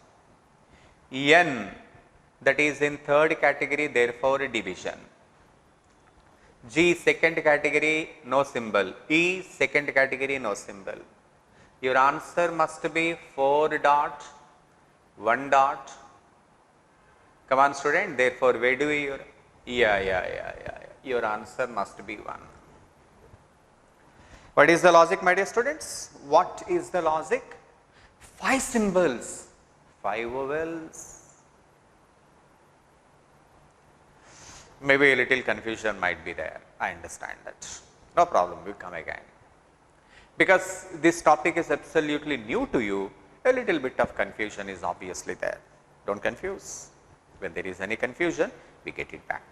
N, that is in third category, therefore division. G second category, no symbol. E second category, no symbol. Your answer must be 4 dot, 1 dot. Come on student, therefore where do we your answer must be 1. What is the logic, my dear students? What is the logic? 5 symbols, 5 vowels. Maybe a little confusion might be there, I understand that. No problem, we come again. Because this topic is absolutely new to you, a little bit of confusion is obviously there. Don't confuse. When there is any confusion, we get it back.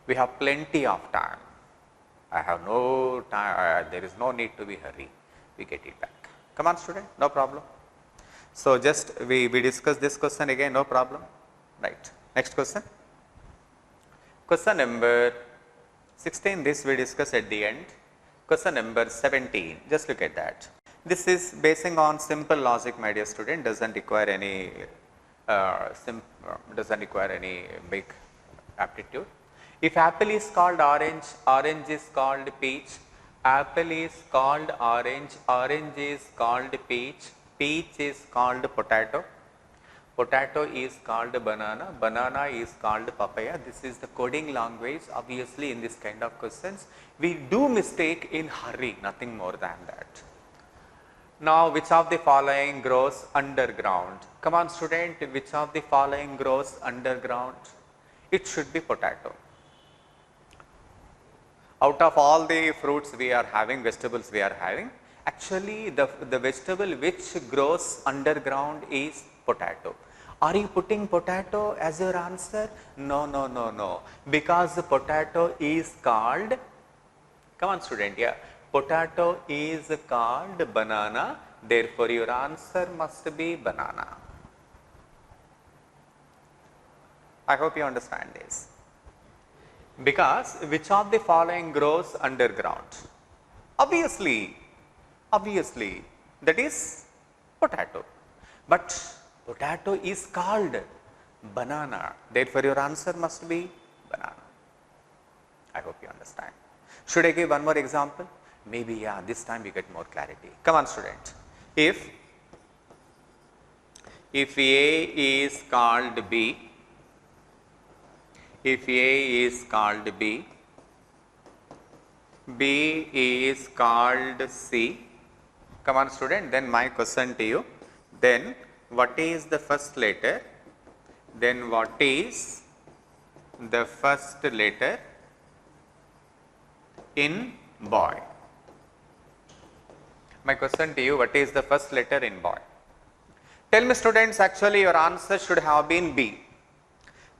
We have plenty of time. I have no time, there is no need to be hurry. We get it back. Come on student, no problem. So, just we discuss this question again, no problem. Right. Next question. Question number 16, this we discuss at the end. Question number 17, just look at that. This is basing on simple logic, my dear student, doesn't require any big aptitude. If apple is called orange, orange is called peach, apple is called orange, orange is called peach, peach is called potato, potato is called banana, banana is called papaya. This is the coding language. Obviously, in this kind of questions, we do mistake in hurry, nothing more than that. Now, which of the following grows underground? Come on student, which of the following grows underground? It should be potato. Out of all the fruits we are having, vegetables we are having, actually the vegetable which grows underground is potato. Are you putting potato as your answer? No, no, no, no. Because the potato is called, come on student, yeah. Potato is called banana. Therefore, your answer must be banana. I hope you understand this. Because which of the following grows underground? Obviously, that is potato. But potato is called banana. Therefore, your answer must be banana. I hope you understand. Should I give one more example? Maybe, yeah, this time we get more clarity. Come on, student. If A is called B, if A is called B, B is called C. Come on, student. Then my question to you. Then what is the first letter? Then what is the first letter in boy? My question to you, what is the first letter in boy? Tell me students, actually your answer should have been B.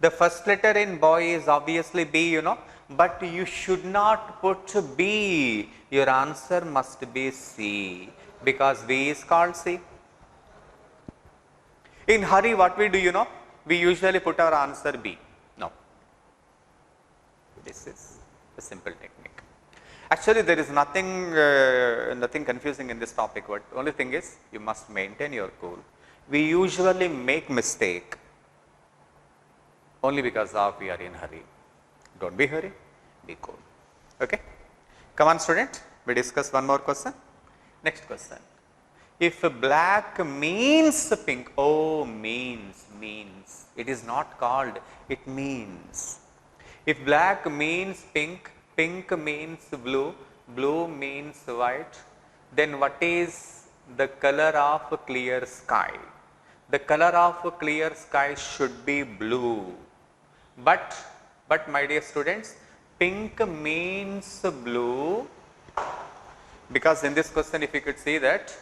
The first letter in boy is obviously B, you know, but you should not put B. Your answer must be C, because B is called C. In hurry, what we do, you know, we usually put our answer B. No. This is a simple technique. Actually, there is nothing confusing in this topic. What only thing is, you must maintain your cool. We usually make mistake only because of we are in hurry. Don't be hurry, be cool. Okay. Come on, student. We discuss one more question. Next question. If black means pink, oh, means. It is not called, it means. If black means pink, pink means blue, blue means white, then what is the color of a clear sky? The color of a clear sky should be blue. But my dear students, pink means blue, because in this question if you could see that,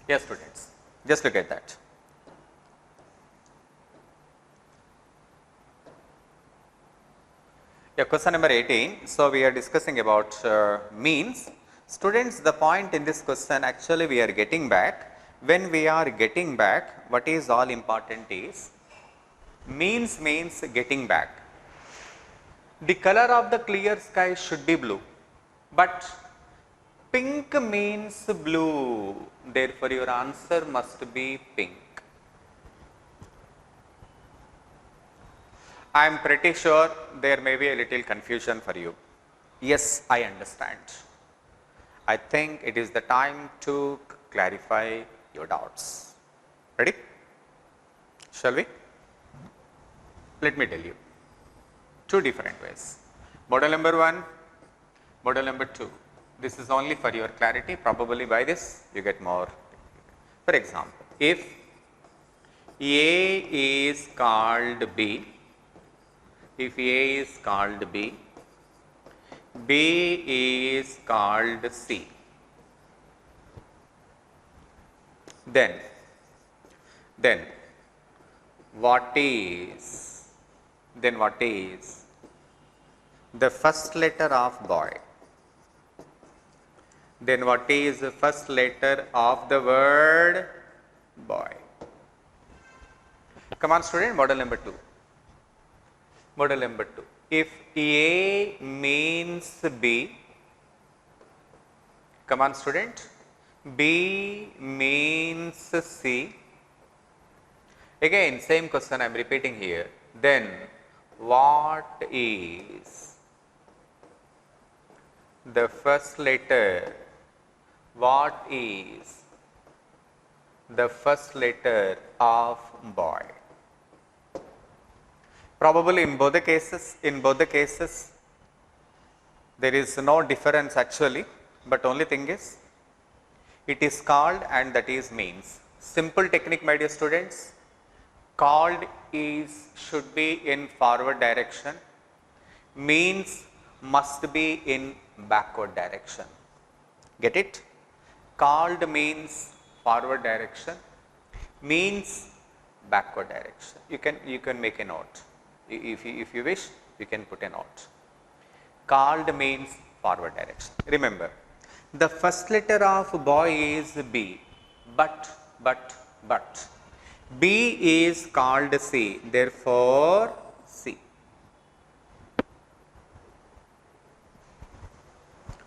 yes students, just look at that. Yeah, question number 18. So, we are discussing about means. Students, the point in this question, actually we are getting back. When we are getting back, what is all important is, means getting back. The color of the clear sky should be blue, but pink means blue. Therefore, your answer must be pink. I am pretty sure there may be a little confusion for you. Yes, I understand. I think it is the time to clarify your doubts. Ready? Shall we? Let me tell you. Two different ways. Model number 1, model number 2. This is only for your clarity. Probably by this you get more. For example, if A is called B, if A is called B, B is called C, then what is the first letter of boy? Then what is the first letter of the word boy? Come on student, model number 2. Model number 2. If A means B, come on student, B means C. Again, same question I am repeating here. Then what is the first letter? What is the first letter of boy? Probably in both the cases, there is no difference actually, but only thing is, it is called and that is means. Simple technique, my dear students. Called should be in forward direction, means must be in backward direction. Get it? Called means forward direction, means backward direction. You can make a note. If you wish, you can put a note. Called means forward direction. Remember, the first letter of boy is B, but. B is called C, therefore C.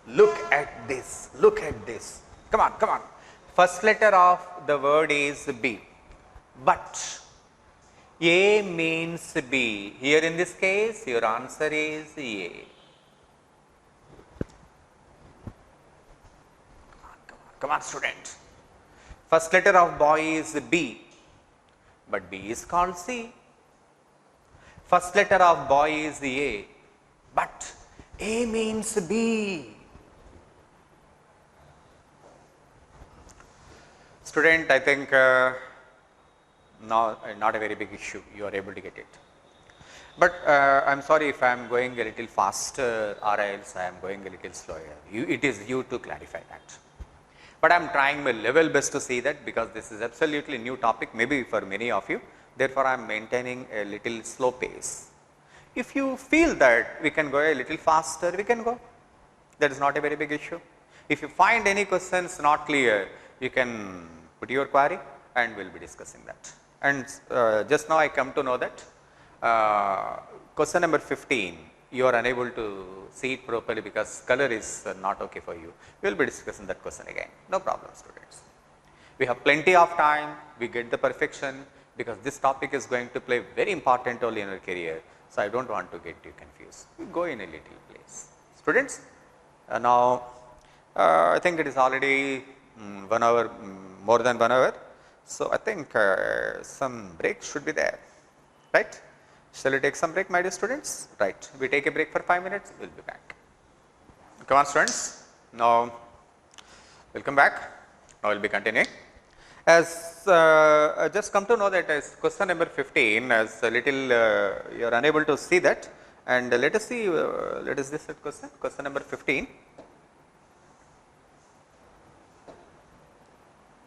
Look at this, look at this. Come on, come on. First letter of the word is B, but A means B. Here in this case, your answer is A. Come on, student. First letter of boy is B, but B is called C. First letter of boy is A, but A means B. Student, I think not a very big issue. You are able to get it. But I am sorry if I am going a little faster or else I am going a little slower. It is you to clarify that. But I am trying my level best to see that, because this is absolutely new topic maybe for many of you. Therefore, I am maintaining a little slow pace. If you feel that we can go a little faster, we can go. That is not a very big issue. If you find any questions not clear, you can put your query and we will be discussing that. And just now I come to know that question number 15, you are unable to see it properly because color is not okay for you. We will be discussing that question again. No problem, students. We have plenty of time, we get the perfection, because this topic is going to play very important role in your career. So, I do not want to get you confused. We go in a little place. Students, now I think it is already 1 hour, more than 1 hour. So, I think some break should be there, right? Shall we take some break, my dear students? Right. We take a break for 5 minutes, we will be back. Come on, students. Now, we will come back. Now, we will be continuing. As I just come to know that as question number 15, as a little you are unable to see that, and let us see, let us this question number 15.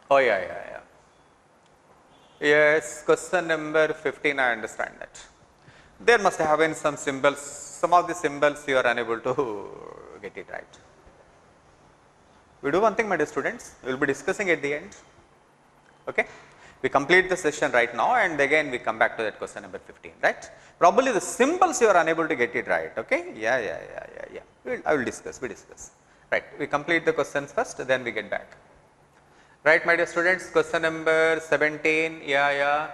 Oh yeah. Yes, question number 15, I understand that. There must have been some symbols, some of the symbols you are unable to get it right. We do one thing, my dear students, we will be discussing at the end. Okay. We complete the session right now and again we come back to that question number 15, right. Probably the symbols you are unable to get it right, okay. Yeah. I will discuss, we discuss. Right. We complete the questions first, then we get back. Right, my dear students, question number 17,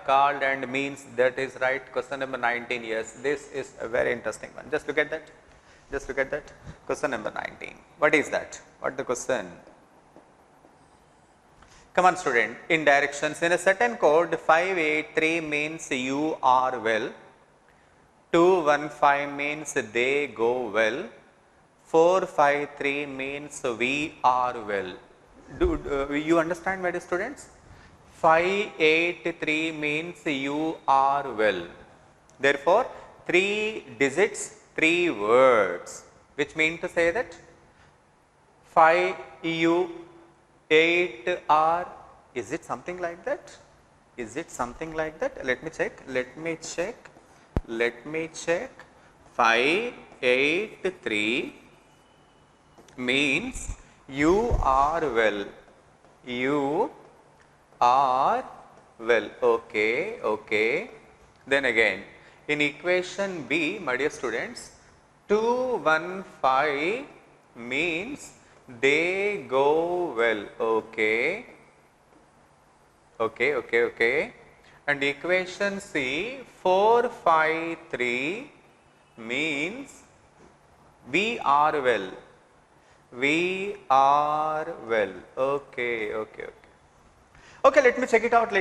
called and means, that is right. Question number 19, yes, this is a very interesting one. Just look at that. Just look at that. Question number 19. What is that? What the question? Come on, student. In directions, in a certain code, 583 means you are well. 215 means they go well. 453 means we are well. Do you understand, my dear students? 583 means you are well. Therefore, 3 digits, 3 words, which mean to say that 5 you, 8 are. Is it something like that? Is it something like that? Let me check. 583 means you are well. You are well. Okay. Then again, in equation B, my dear students, 215 means they go well. Okay. And equation C, 453 means we are well. We are well. Okay, let me check it out.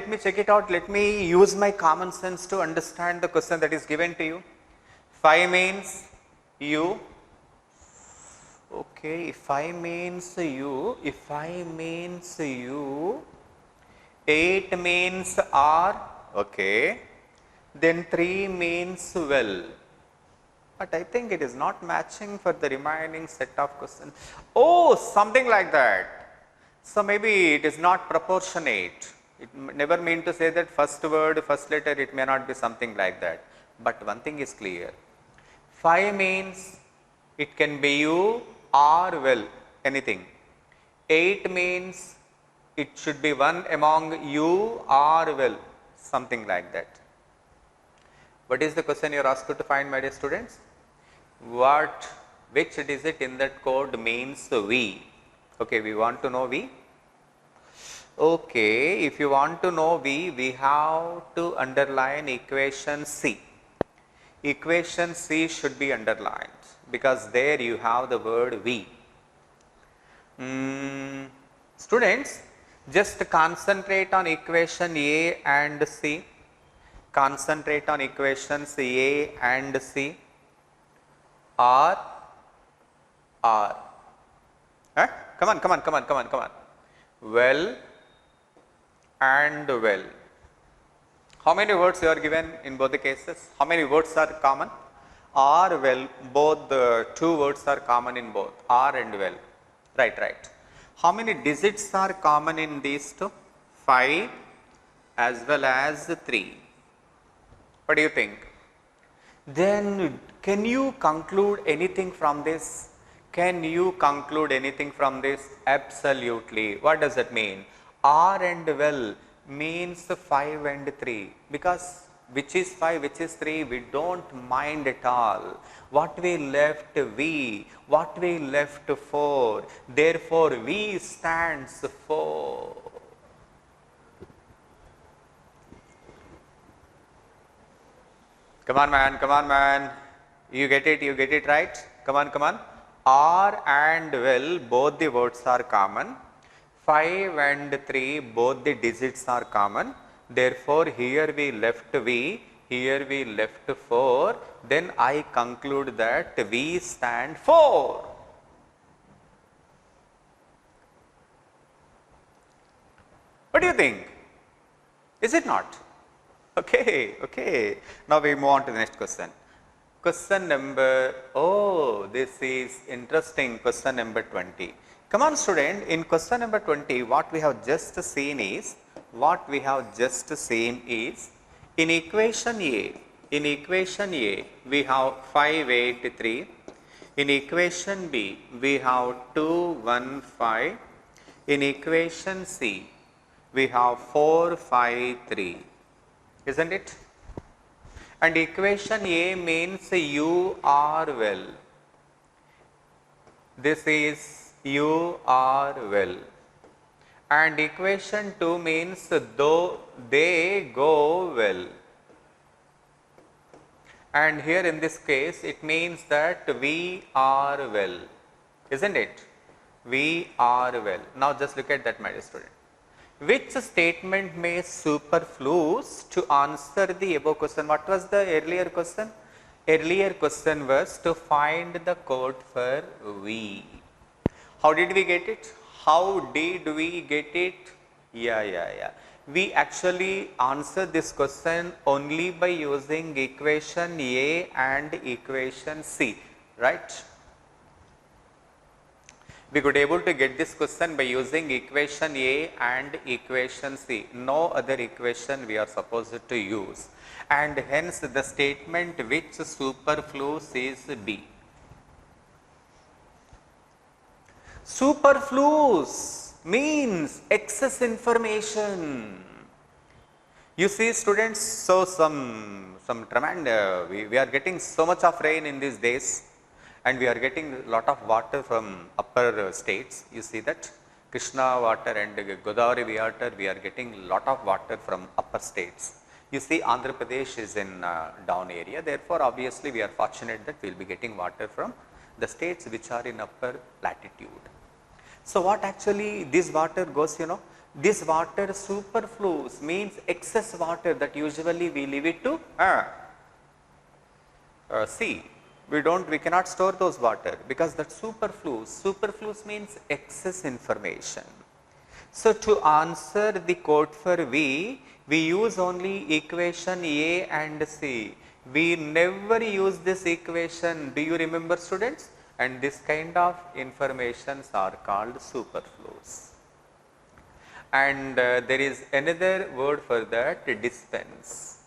Let me use my common sense to understand the question that is given to you. 5 means you. Okay, if I means you, 8 means are. Okay, then 3 means well. But I think it is not matching for the remaining set of questions. Oh, something like that. So maybe it is not proportionate. It never mean to say that first word, first letter, it may not be something like that. But one thing is clear. 5 means it can be you or well, anything. 8 means it should be one among you or well, something like that. What is the question you are asked to find, my dear students? Which digit in that code means V? Okay, we want to know V. Okay, if you want to know V, we have to underline equation C. Equation C should be underlined because there you have the word V. Students, just concentrate on equation A and C. Concentrate on equations A and C. R. Eh? Come on. Well and well. How many words you are given in both the cases? How many words are common? R, well, both the two words are common in both, R and well. Right. How many digits are common in these two? 5 as well as 3. What do you think? Then can you conclude anything from this? Can you conclude anything from this? Absolutely. What does that mean? R and well means 5 and 3, because which is 5, which is 3, we don't mind at all. What we left V, what we left 4, therefore V stands for. Come on man, you get it right? Come on. R and well, both the words are common. 5 and 3, both the digits are common. Therefore, here we left V, here we left 4. Then I conclude that V stand for. What do you think? Is it not? Okay. Now we move on to the next question. Question number, this is interesting, question number 20. Come on student, in question number 20, what we have just seen is, in equation A, we have 5, 8, 3. In equation B, we have 2, 1, 5. In equation C, we have 4, 5, 3. Isn't it? And equation A means you are well. This is you are well. And equation 2 means though they go well. And here in this case it means that we are well. Isn't it? We are well. Now just look at that, my dear student. Which statement may superfluous to answer the above question? What was the earlier question? Earlier question was to find the code for V. How did we get it? Yeah. We actually answer this question only by using equation A and equation C, right? We could able to get this question by using equation A and equation C. No other equation we are supposed to use. And hence the statement which superfluous is B. Superfluous means excess information. You see students, so some tremendous, we are getting so much of rain in these days. And we are getting a lot of water from upper states. You see that Krishna water and Godavari water, we are getting a lot of water from upper states. You see Andhra Pradesh is in down area. Therefore, obviously we are fortunate that we will be getting water from the states which are in upper latitude. So what actually this water goes, this water superfluous means excess water that usually we leave it to sea. We cannot store those water because that superfluous means excess information. So to answer the code for V, we use only equation A and C. We never use this equation. Do you remember students? And this kind of informations are called superfluous. and there is another word for that, dispense.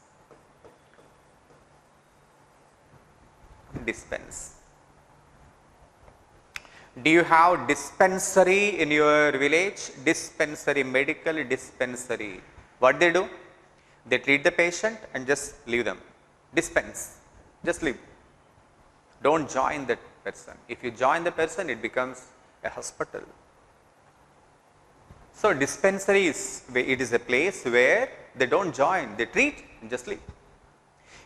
Dispense. Do you have dispensary in your village? Dispensary, medical dispensary. What they do? They treat the patient and just leave them. Dispense. Just leave. Don't join that person. If you join the person, it becomes a hospital. So dispensary is a place where they don't join, they treat and just leave.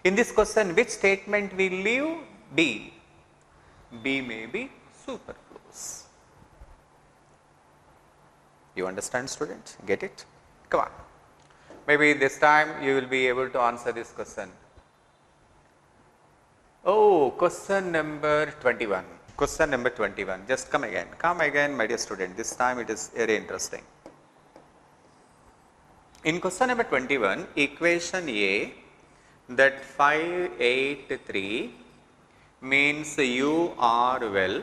In this question, which statement will leave? B. B may be superfluous. You understand, students? Get it? Come on. Maybe this time you will be able to answer this question. Oh, question number 21. Question number 21. Just come again. Come again, my dear student. This time it is very interesting. In question number 21, equation A, that 583 means you are well.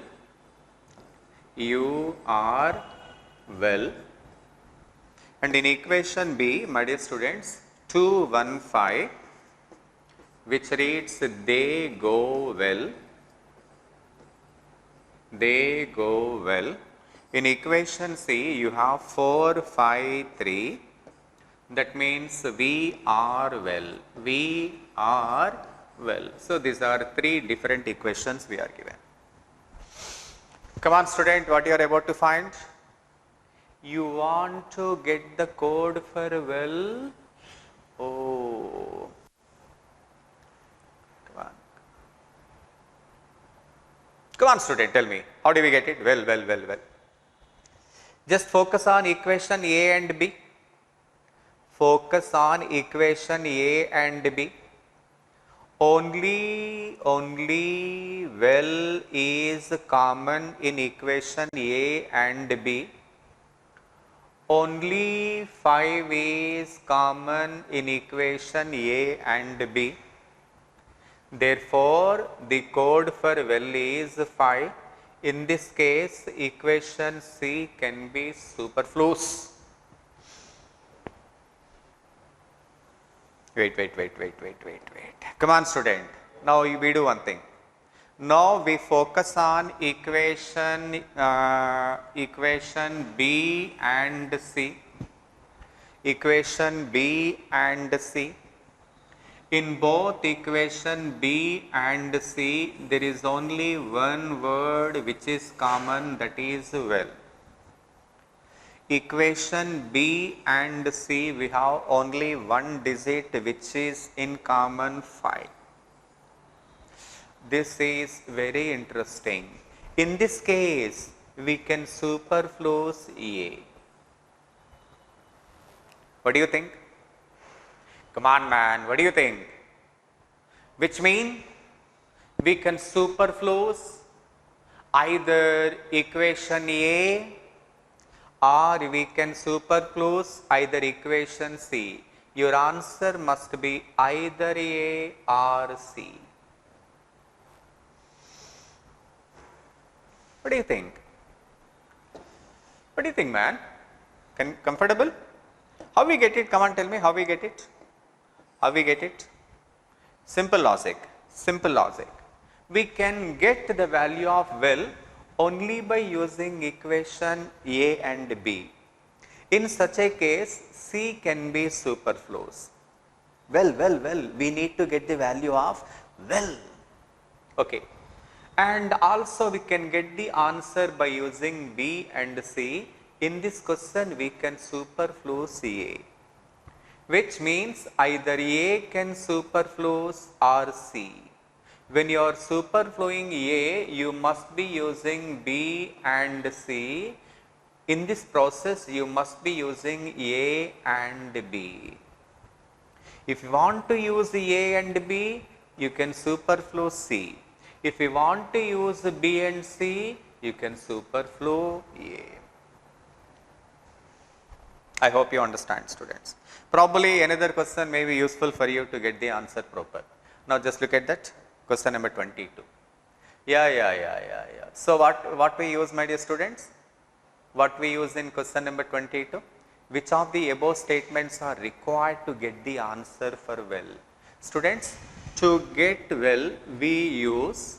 You are well. And in equation B, my dear students, 215, which reads they go well. They go well. In equation C, you have 453. That means we are well. We are well. So these are three different equations we are given. Come on, student, what you are about to find? You want to get the code for well? Oh. Come on. Come on, student, tell me. How do we get it? Well. Just focus on equation A and B. Focus on equation A and B. Only well is common in equation A and B. Only 5 is common in equation A and B. Therefore, the code for well is 5. In this case, equation C can be superfluous. Wait. Come on, student. Now we do one thing. Now we focus on equation B and C. Equation B and C. In both equation B and C, there is only one word which is common, that is well. Equation B and C, we have only one digit which is in common, 5. This is very interesting. In this case, we can superfluous A. What do you think? Come on, man, what do you think? Which means we can superfluous either equation A or we can superfluous either equation C. Your answer must be either A or C. What do you think? What do you think, man? Comfortable? How we get it? Come on, tell me how we get it. How we get it? Simple logic. Simple logic. We can get the value of well only by using equation A and B. In such a case, C can be superfluous. Well, we need to get the value of well. Okay. And also we can get the answer by using B and C. In this question, we can superfluous A, which means either A can superfluous or C. When you are superfluing A, you must be using B and C. In this process, you must be using A and B. If you want to use A and B, you can superfluous C. If you want to use B and C, you can superfluous A. I hope you understand, students. Probably another question may be useful for you to get the answer proper. Now just look at that. Question number 22. Yeah. So what we use, my dear students? What we use in question number 22? Which of the above statements are required to get the answer for well? Students, to get well, we use,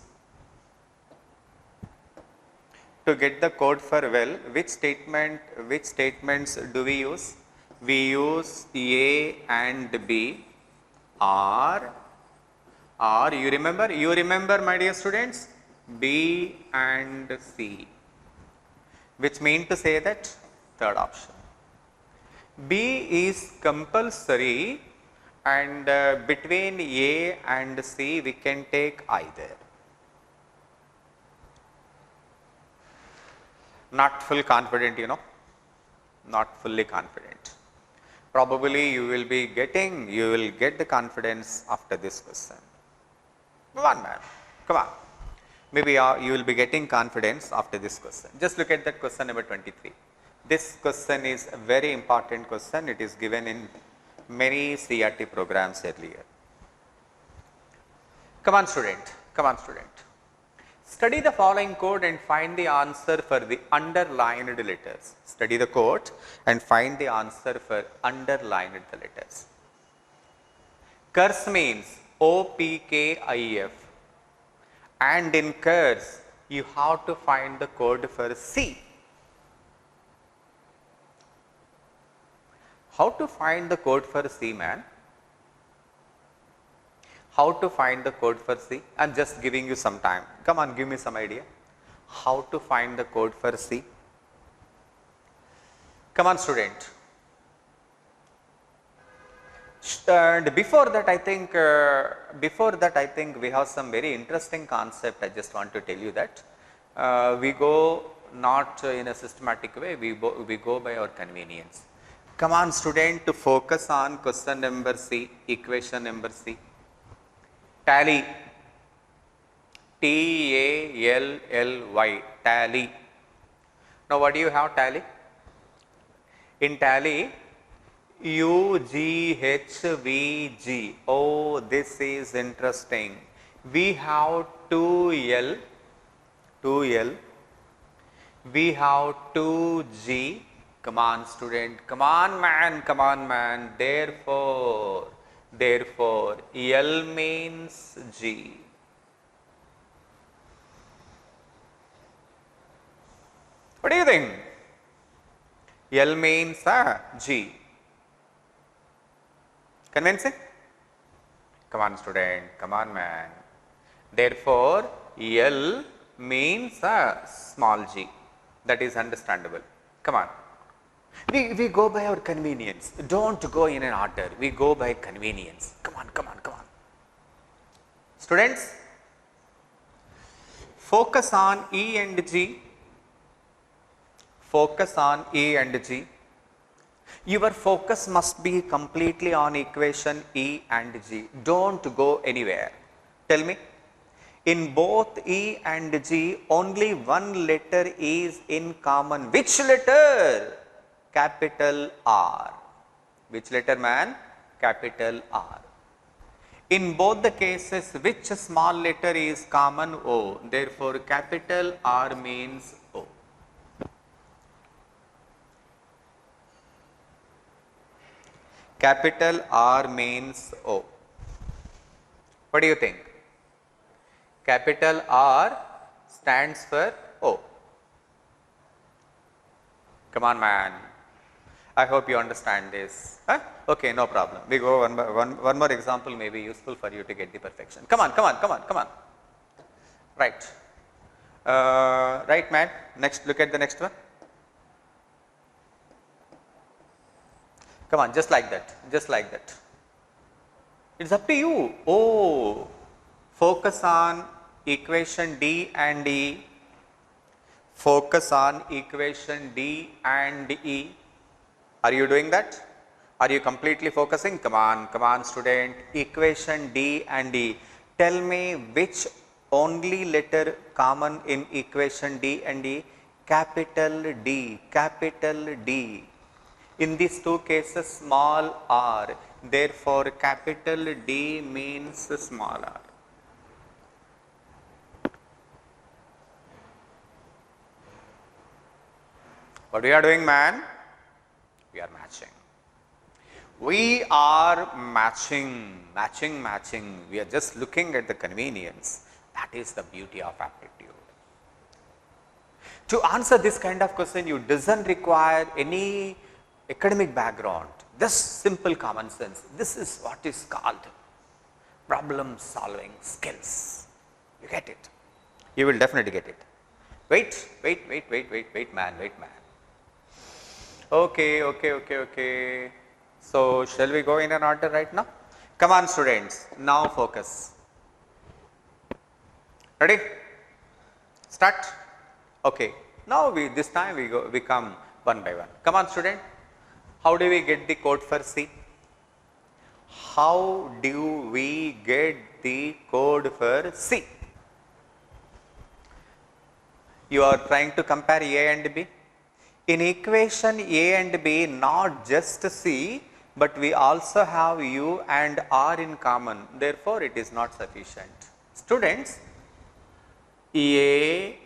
to get the code for well, which statements do we use? We use A and B, or you remember my dear students, B and C, which mean to say that third option. B is compulsory, and between A and C we can take either. Not full confident, not fully confident. Probably you will get the confidence after this question. Come on, man, come on. Maybe you will be getting confidence after this question. Just look at that question number 23. This question is a very important question. It is given in many CRT programs earlier. Come on, student. Come on, student. Study the following code and find the answer for the underlined letters. Study the code and find the answer for underlined letters. Curse means OPKIF, and in curse you have to find the code for C. How to find the code for C, man? How to find the code for C? I am just giving you some time. Come on, give me some idea. How to find the code for C? Come on, student. And before that, I think we have some very interesting concept. I just want to tell you that we go not in a systematic way. We go by our convenience. Come on, student, to focus on question number C, equation number C. Tally, T-A-L-L-Y, tally. Now, what do you have tally? In tally, U-G-H-V-G. Oh, this is interesting. We have 2L, we have 2G. Come on, student, come on, man. Therefore, L means G. What do you think? L means G. Convincing? Come on, student, come on, man. Therefore, L means small g. That is understandable. Come on. We go by our convenience. Don't go in an order. We go by convenience. Come on. Students, focus on E and G. Focus on E and G. Your focus must be completely on equation E and G. Don't go anywhere. Tell me, in both E and G, only one letter is in common. Which letter? Capital R. Which letter, man? Capital R. In both the cases, which small letter is common? O. Therefore, capital R means O. Capital R means O. What do you think? Capital R stands for O. Come on, man. I hope you understand this. Huh? Okay, no problem. We go one more example may be useful for you to get the perfection. Come on. Right. Right, man. Next, look at the next one. Come on, just like that. It's up to you. Oh, focus on equation D and E. Focus on equation D and E. Are you doing that? Are you completely focusing? Come on, student. Equation D and E. Tell me which only letter common in equation D and E? Capital D. In these two cases, small r. Therefore, capital D means small r. What we are doing, man? We are matching. We are matching. We are just looking at the convenience. That is the beauty of aptitude. To answer this kind of question, you doesn't require any academic background. Just simple common sense. This is what is called problem solving skills. You get it. You will definitely get it. Wait, man. Okay. So, shall we go in an order right now? Come on, students. Now focus. Ready? Start. Okay. Now this time we come one by one. Come on, student. How do we get the code for C? How do we get the code for C? You are trying to compare A and B. In equation A and B, not just C, but we also have U and R in common. Therefore, it is not sufficient. Students, A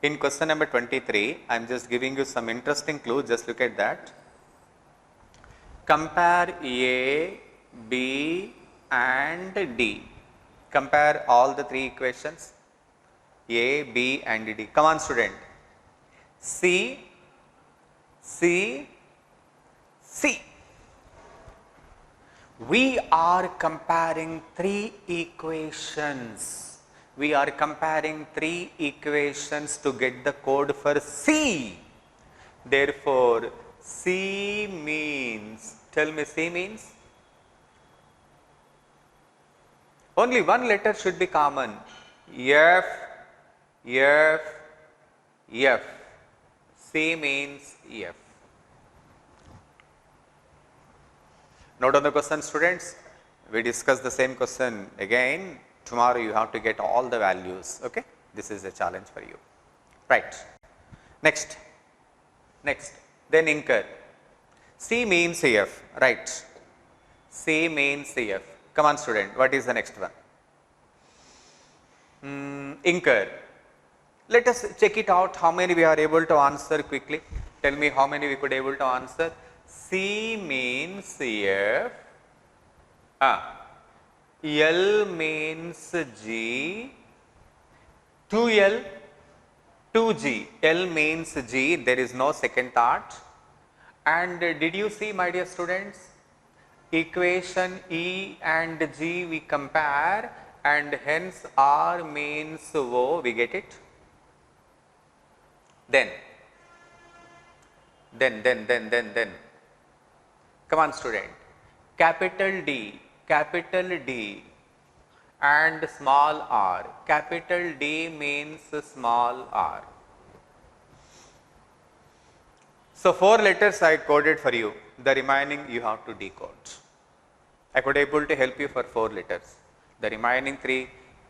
in question number 23, I am just giving you some interesting clues. Just look at that. Compare A, B and D. Compare all the three equations. A, B and D. Come on, student. C. We are comparing three equations. We are comparing three equations to get the code for C. Therefore, C means, tell me C means? Only one letter should be common. F. C means F. Note on the question, students. We discuss the same question again. Tomorrow you have to get all the values. Okay. This is a challenge for you. Right. Next. Then incur. C means F. Right. C means F. Come on, student. What is the next one? Incur. Let us check it out how many we are able to answer quickly. Tell me how many we could able to answer. C means F. L means G. 2L, 2G. L means G. There is no second thought. And did you see, my dear students? Equation E and G we compare, and hence R means O. We get it? Then. Come on, student. Capital D and small r. Capital D means small r. So, 4 letters I coded for you. The remaining you have to decode. I could able to help you for 4 letters. The remaining 3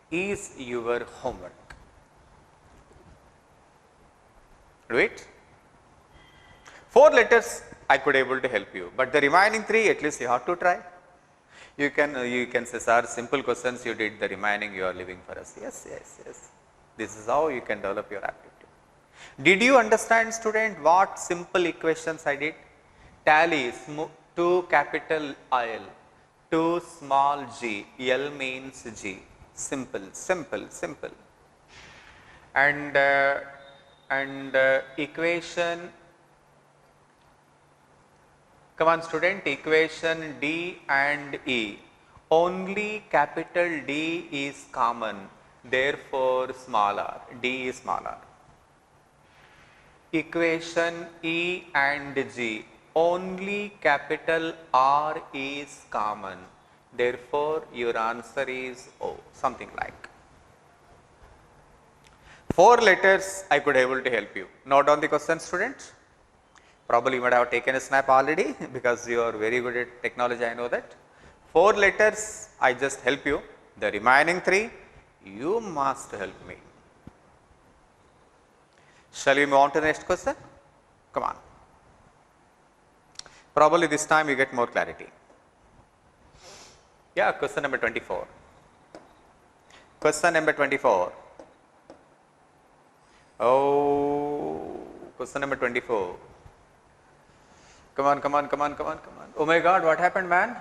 is your homework. Do it. 4 letters I could able to help you, but the remaining 3 at least you have to try. You can say, sir, simple questions you did, the remaining you are leaving for us. Yes. This is how you can develop your aptitude. Did you understand, student, what simple equations I did? Tally 2 capital L, 2 small g, L means G. Simple. And equation, come on, student, equation D and E. Only capital D is common, therefore small r. D is small r. Equation E and G. Only capital R is common, therefore your answer is O. Something like. 4 letters I could able to help you. Note down the question, student. Probably you might have taken a snap already because you are very good at technology, I know that. 4 letters I just help you. The remaining 3 you must help me. Shall we move on to the next question? Come on. Probably this time you get more clarity. Yeah, question number 24. Question number 24. Oh, question number 24. Come on, come on, come on, come on, come on. Oh my God, what happened, man?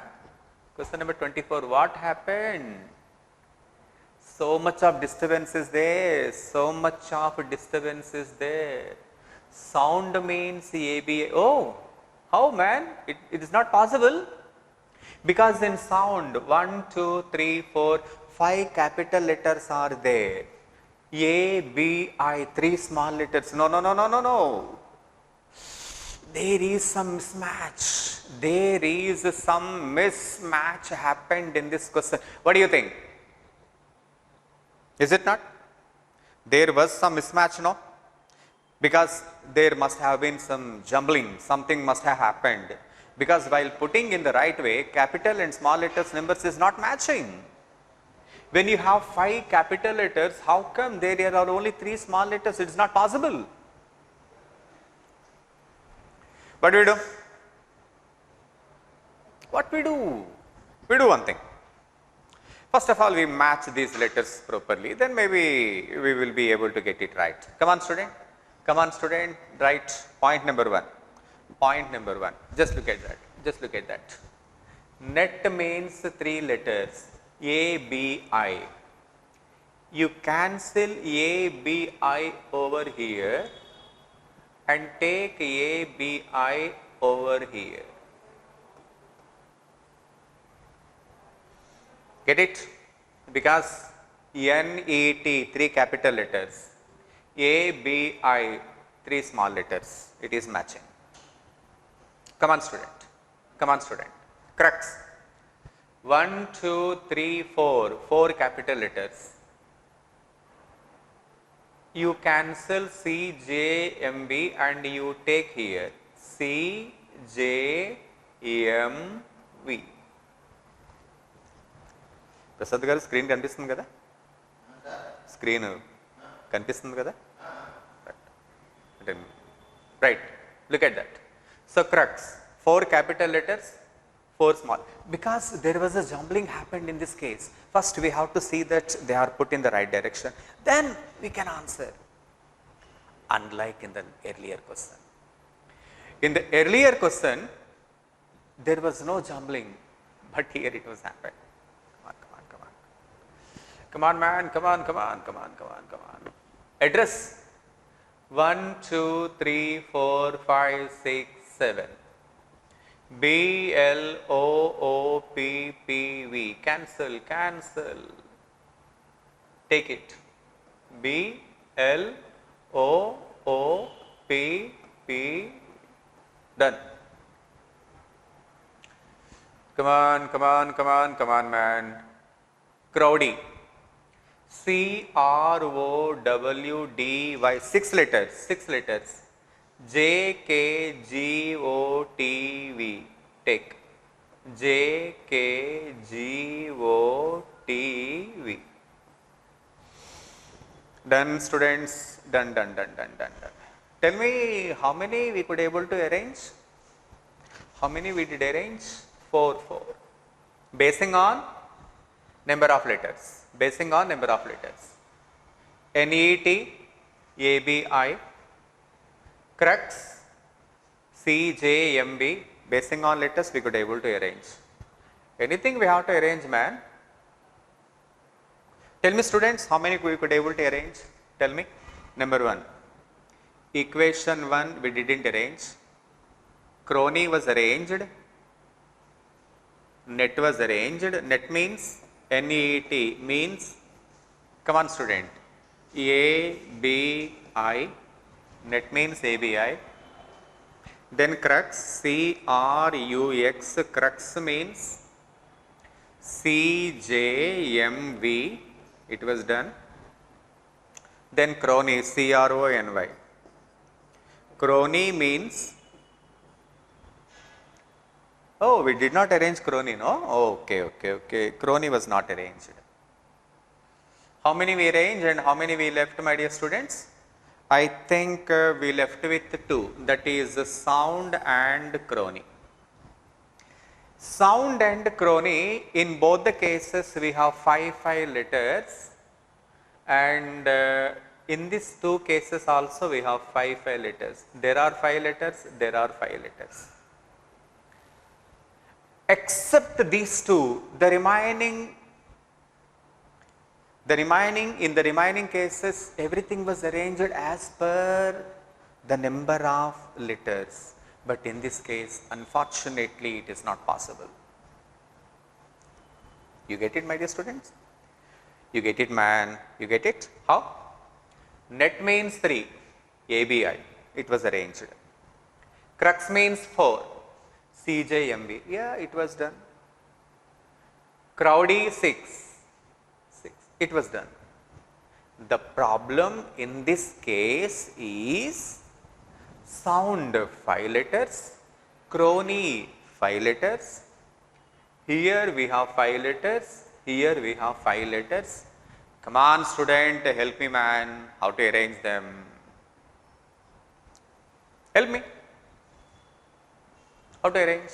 Question number 24. What happened? So much of disturbance is there. So much of disturbance is there. Sound means ABA. Oh, how, man? It is not possible. Because in sound, 1, 2, 3, 4, 5 capital letters are there. A, B, I, 3 small letters. No, no, no, no, no, no. There is some mismatch. There is some mismatch happened in this question. What do you think? Is it not? There was some mismatch, no? Because there must have been some jumbling, something must have happened. Because while putting in the right way, capital and small letters numbers is not matching. When you have 5 capital letters, how come there are only 3 small letters? It is not possible. What do we do? What we do? We do one thing. First of all, we match these letters properly, then maybe we will be able to get it right. Come on, student. Come on, student. Right. Point number 1. Point number 1. Just look at that. Just look at that. Net means 3 letters. A, B, I. You cancel A, B, I over here and take A, B, I over here. Get it? Because N, E, T, 3 capital letters. A, B, I, 3 small letters. It is matching. Come on, student. Come on, student. Crux. 1, 2, 3, 4. 4 capital letters. You cancel C, J, M, B and you take here C, J, M, V. Prasad గారు screen కనిపిస్తుంది కదా? Screen కనిపిస్తుంది కదా? Right. Look at that. So crux, 4 capital letters, 4 small. Because there was a jumbling happened in this case. First we have to see that they are put in the right direction. Then we can answer. Unlike in the earlier question. In the earlier question, there was no jumbling. But here it was happened. Come on, man, come on, come on, come on, come on, come on. Address 1, 2, 3, 4, 5, 6, 7. B, L, O, O, P, P, V. Cancel, cancel. Take it. B, L, O, O, P, P. Done. Come on, come on, come on, come on, man. Crowdy. C, R, O, W, D, Y. 6 letters, 6 letters. J, K, G, O, T, V. Take. J, K, G, O, T, V. Done, students. Done, done, done, done, done, done. Tell me how many we could able to arrange? How many we did arrange? 4, 4. Basing on number of letters. Basing on number of letters. NET, ABI, crux, CJMB, basing on letters we could able to arrange. Anything we have to arrange, man? Tell me, students, how many we could able to arrange? Tell me. Number 1. Equation 1 we didn't arrange. Crony was arranged. Net was arranged. Net means NET means, come on, student, ABI. Net means ABI. Then crux, CRUX, crux means CJMV. It was done. Then crony, CRONY. Crony means, oh, we did not arrange crony, no? Oh, okay, okay, okay. Crony was not arranged. How many we arranged and how many we left, my dear students? I think we left with 2. That is sound and crony. Sound and crony, in both the cases we have 5 letters and in these two cases also we have 5 letters. There are 5 letters, there are 5 letters. Except these two, the remaining in the remaining cases, everything was arranged as per the number of letters. But in this case, unfortunately, it is not possible. You get it, my dear students? You get it, man? You get it? How? Net means 3, ABI, it was arranged. Crux means 4, CJMB, yeah, it was done. Crowdy 6, it was done. The problem in this case is sound 5 letters, crony 5 letters. Here we have 5 letters, here we have 5 letters. Come on student, help me man, how to arrange them? Help me. How to arrange?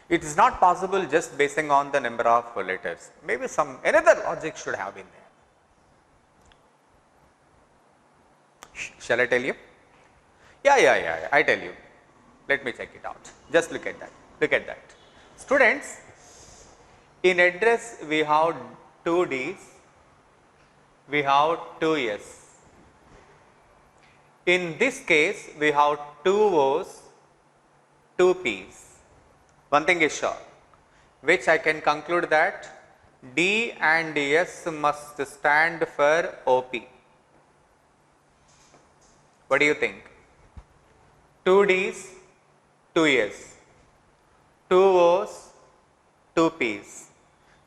It is not possible just basing on the number of letters. Maybe some another logic should have been there. Shall I tell you? Yeah, I tell you. Let me check it out. Just look at that. Look at that. Students, in address we have 2 D's, we have 2 S's. In this case, we have 2 O's, 2 P's. One thing is sure, which I can conclude that D and S must stand for OP. What do you think? 2 D's, 2 S's, 2 O's, 2 P's.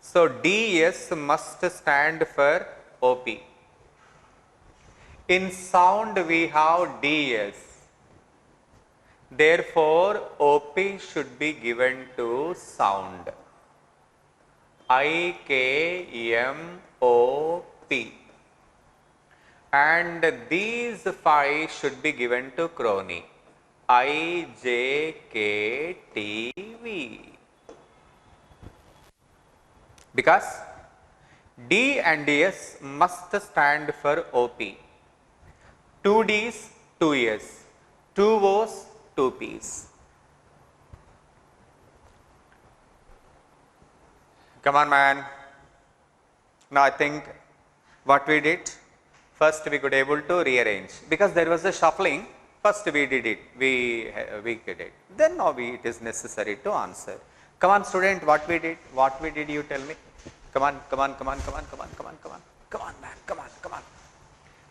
So, DS must stand for OP. In sound we have DS. Therefore, OP should be given to sound. IKMOP. And these 5 should be given to crony. IJKTV. Because D and S must stand for OP. 2 D's, 2 S's, 2 O's, 2 P's. Come on man. Now I think what we did, first we could able to rearrange because there was a shuffling. First we did it, we did it. Then now it is necessary to answer. Come on student, what we did you tell me? Come on man, come on.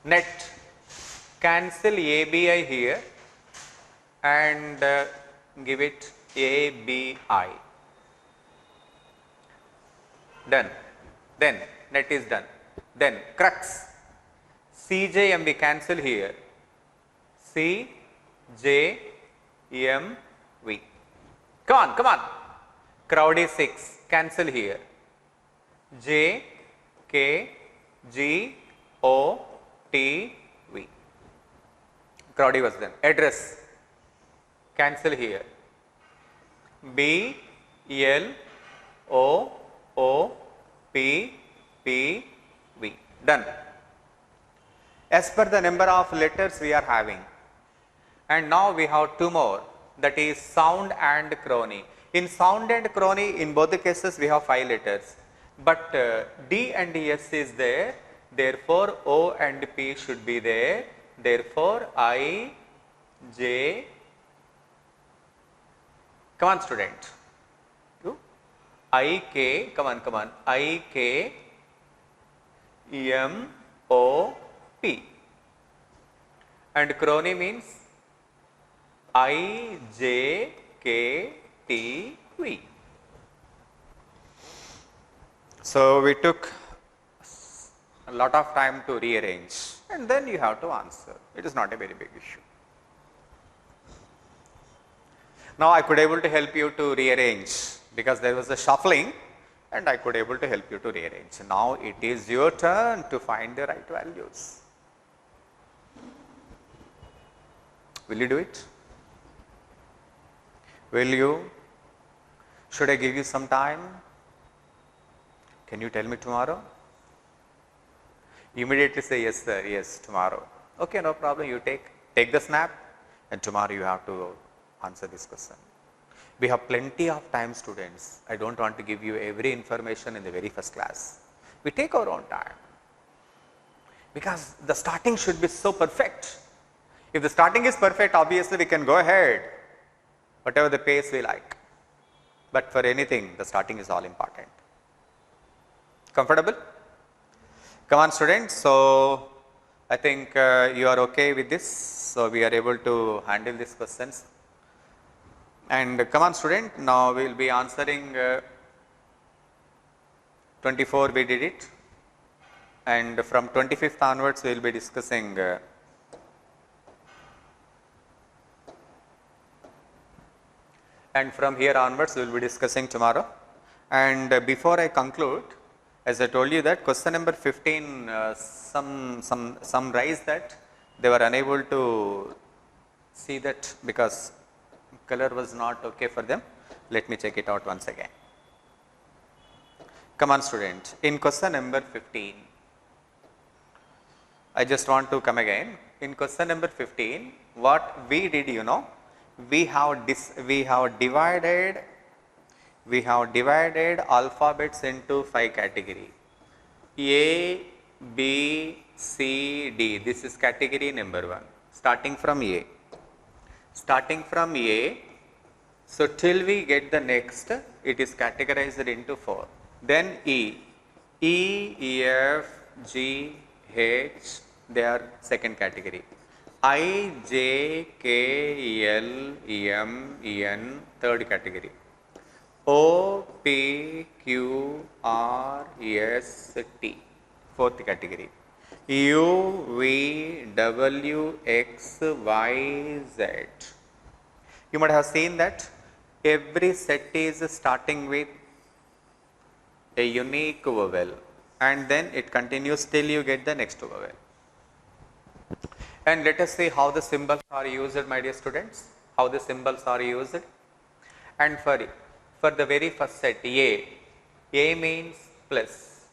Net, cancel ABI here and give it ABI. Done. Then net is done. Then crux, CJMB cancel here. CJMV. Come on. Crowdy 6 cancel here. JKGOTV. Crowdy was done. Address cancel here. BLOOPPV. Done. As per the number of letters we are having. And now we have 2 more, that is sound and crony. In sound and crony, in both the cases we have 5 letters, but D and S is there, therefore O and P should be there, therefore I, J, come on student, I, K, come on, I, K, M, O, P, and crony means IJKTV. So we took a lot of time to rearrange and then you have to answer. It is not a very big issue. Now I could able to help you to rearrange because there was a shuffling and I could able to help you to rearrange. Now it is your turn to find the right values. Will you do it? Will you? Should I give you some time? Can you tell me tomorrow? Immediately say yes sir, yes tomorrow. Okay, no problem, you take the snap and tomorrow you have to answer this question. We have plenty of time students. I don't want to give you every information in the very first class. We take our own time because the starting should be so perfect. If the starting is perfect, obviously we can go ahead whatever the pace we like. But for anything, the starting is all important. Comfortable? Come on students. So, I think you are okay with this. So, we are able to handle these questions. And come on student, now we will be answering 24 we did it, and from 25th onwards we will be discussing and from here onwards we will be discussing tomorrow. And before I conclude, as I told you that question number 15, some raised that they were unable to see that because color was not okay for them. Let me check it out once again. Come on student, in question number 15, I just want to come again. In question number 15, what we did, you know, we have divided alphabets into 5 categories. A, B, C, D. This is category number 1. Starting from A. So till we get the next, it is categorized into 4. Then E, F, G, H, they are second category. I, J, K, L, M, N, third category. O, P, Q, R, S, T, fourth category. U, V, W, X, Y, Z. You might have seen that every set is starting with a unique vowel and then it continues till you get the next vowel. And let us see how the symbols are used, my dear students, how the symbols are used. And for the very first set, A means plus.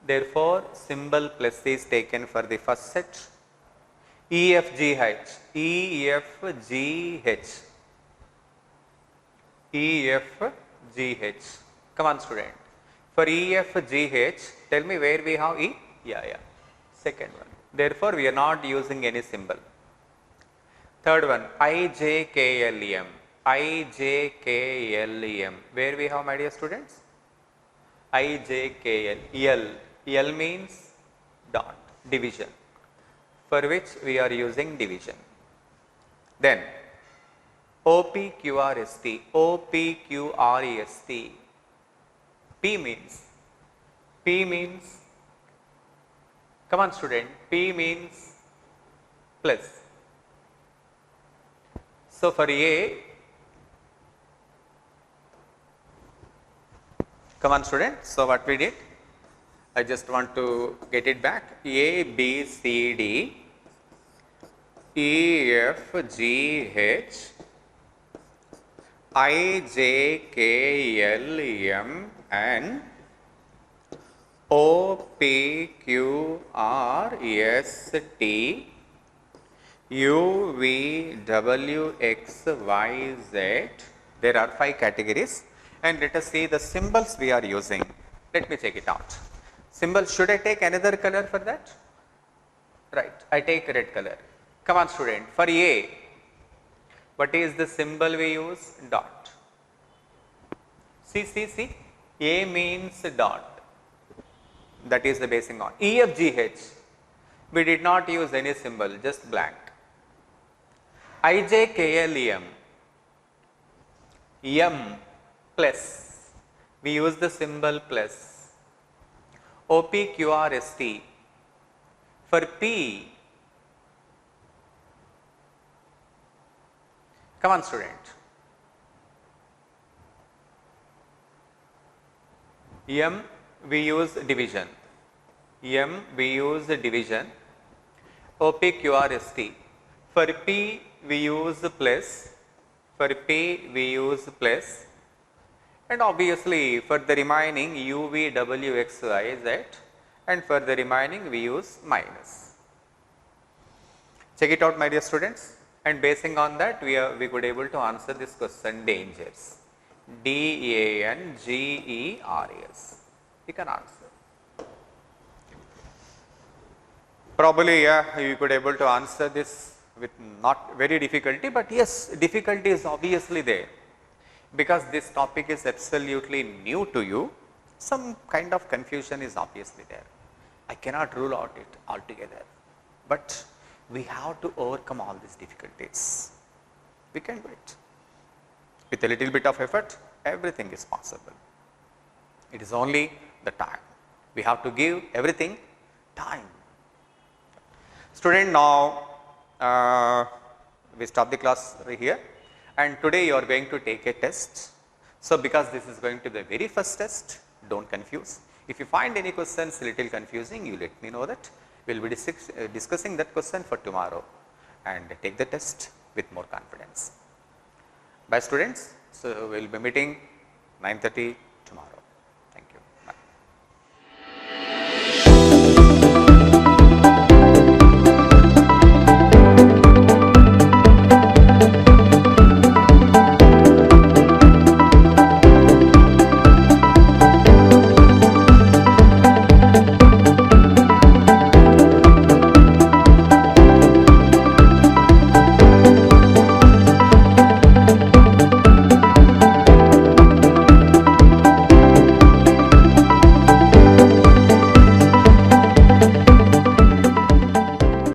Therefore, symbol plus is taken for the first set. E, F, G, H. E, F, G, H. E, F, G, H. Come on student. For E, F, G, H, tell me where we have E? Yeah. Second one. Therefore, we are not using any symbol. Third one, I, J, K, L, M. I, J, K, L, M. Where we have, my dear students? I, J, K, L. L. L means dot, division, for which we are using division. Then, O, P, Q, R, S, T. O, P, Q, R, S, T. P means, come on student, P means plus. So, for A, come on student, so what we did, I just want to get it back. A, B, C, D, E, F, G, H, I, J, K, L, M, N, O, P, Q, R, S, T, U, V, W, X, Y, Z. There are 5 categories, and let us see the symbols we are using. Let me check it out. Symbol, should I take another color for that? Right, I take red color. Come on student, for A, what is the symbol we use? Dot. See. A means dot. That is the basing on. E, F, G, H. We did not use any symbol, just blank. I, J, K, L, M. M plus. We use the symbol plus. O, P, Q, R, S, T. For P, come on student. M, we use division. M, we use division. O, P, Q, R, S, T. For P, we use plus. For P, we use plus. And obviously, for the remaining U, V, W, X, Y, Z, and for the remaining we use minus. Check it out, my dear students, and basing on that we could able to answer this question dangers. D-A-N-G-E-R-S. You can answer. Probably, yeah, you could able to answer this with not very difficulty, but yes, difficulty is obviously there because this topic is absolutely new to you. Some kind of confusion is obviously there. I cannot rule out it altogether, but we have to overcome all these difficulties. We can do it. With a little bit of effort, everything is possible. It is only the time. We have to give everything time. Student, now we stop the class right here, and today you are going to take a test. So, because this is going to be the very first test, do not confuse. If you find any questions little confusing, you let me know that. We will be discussing that question for tomorrow, and take the test with more confidence. Bye students. So, we will be meeting 9:30 tomorrow.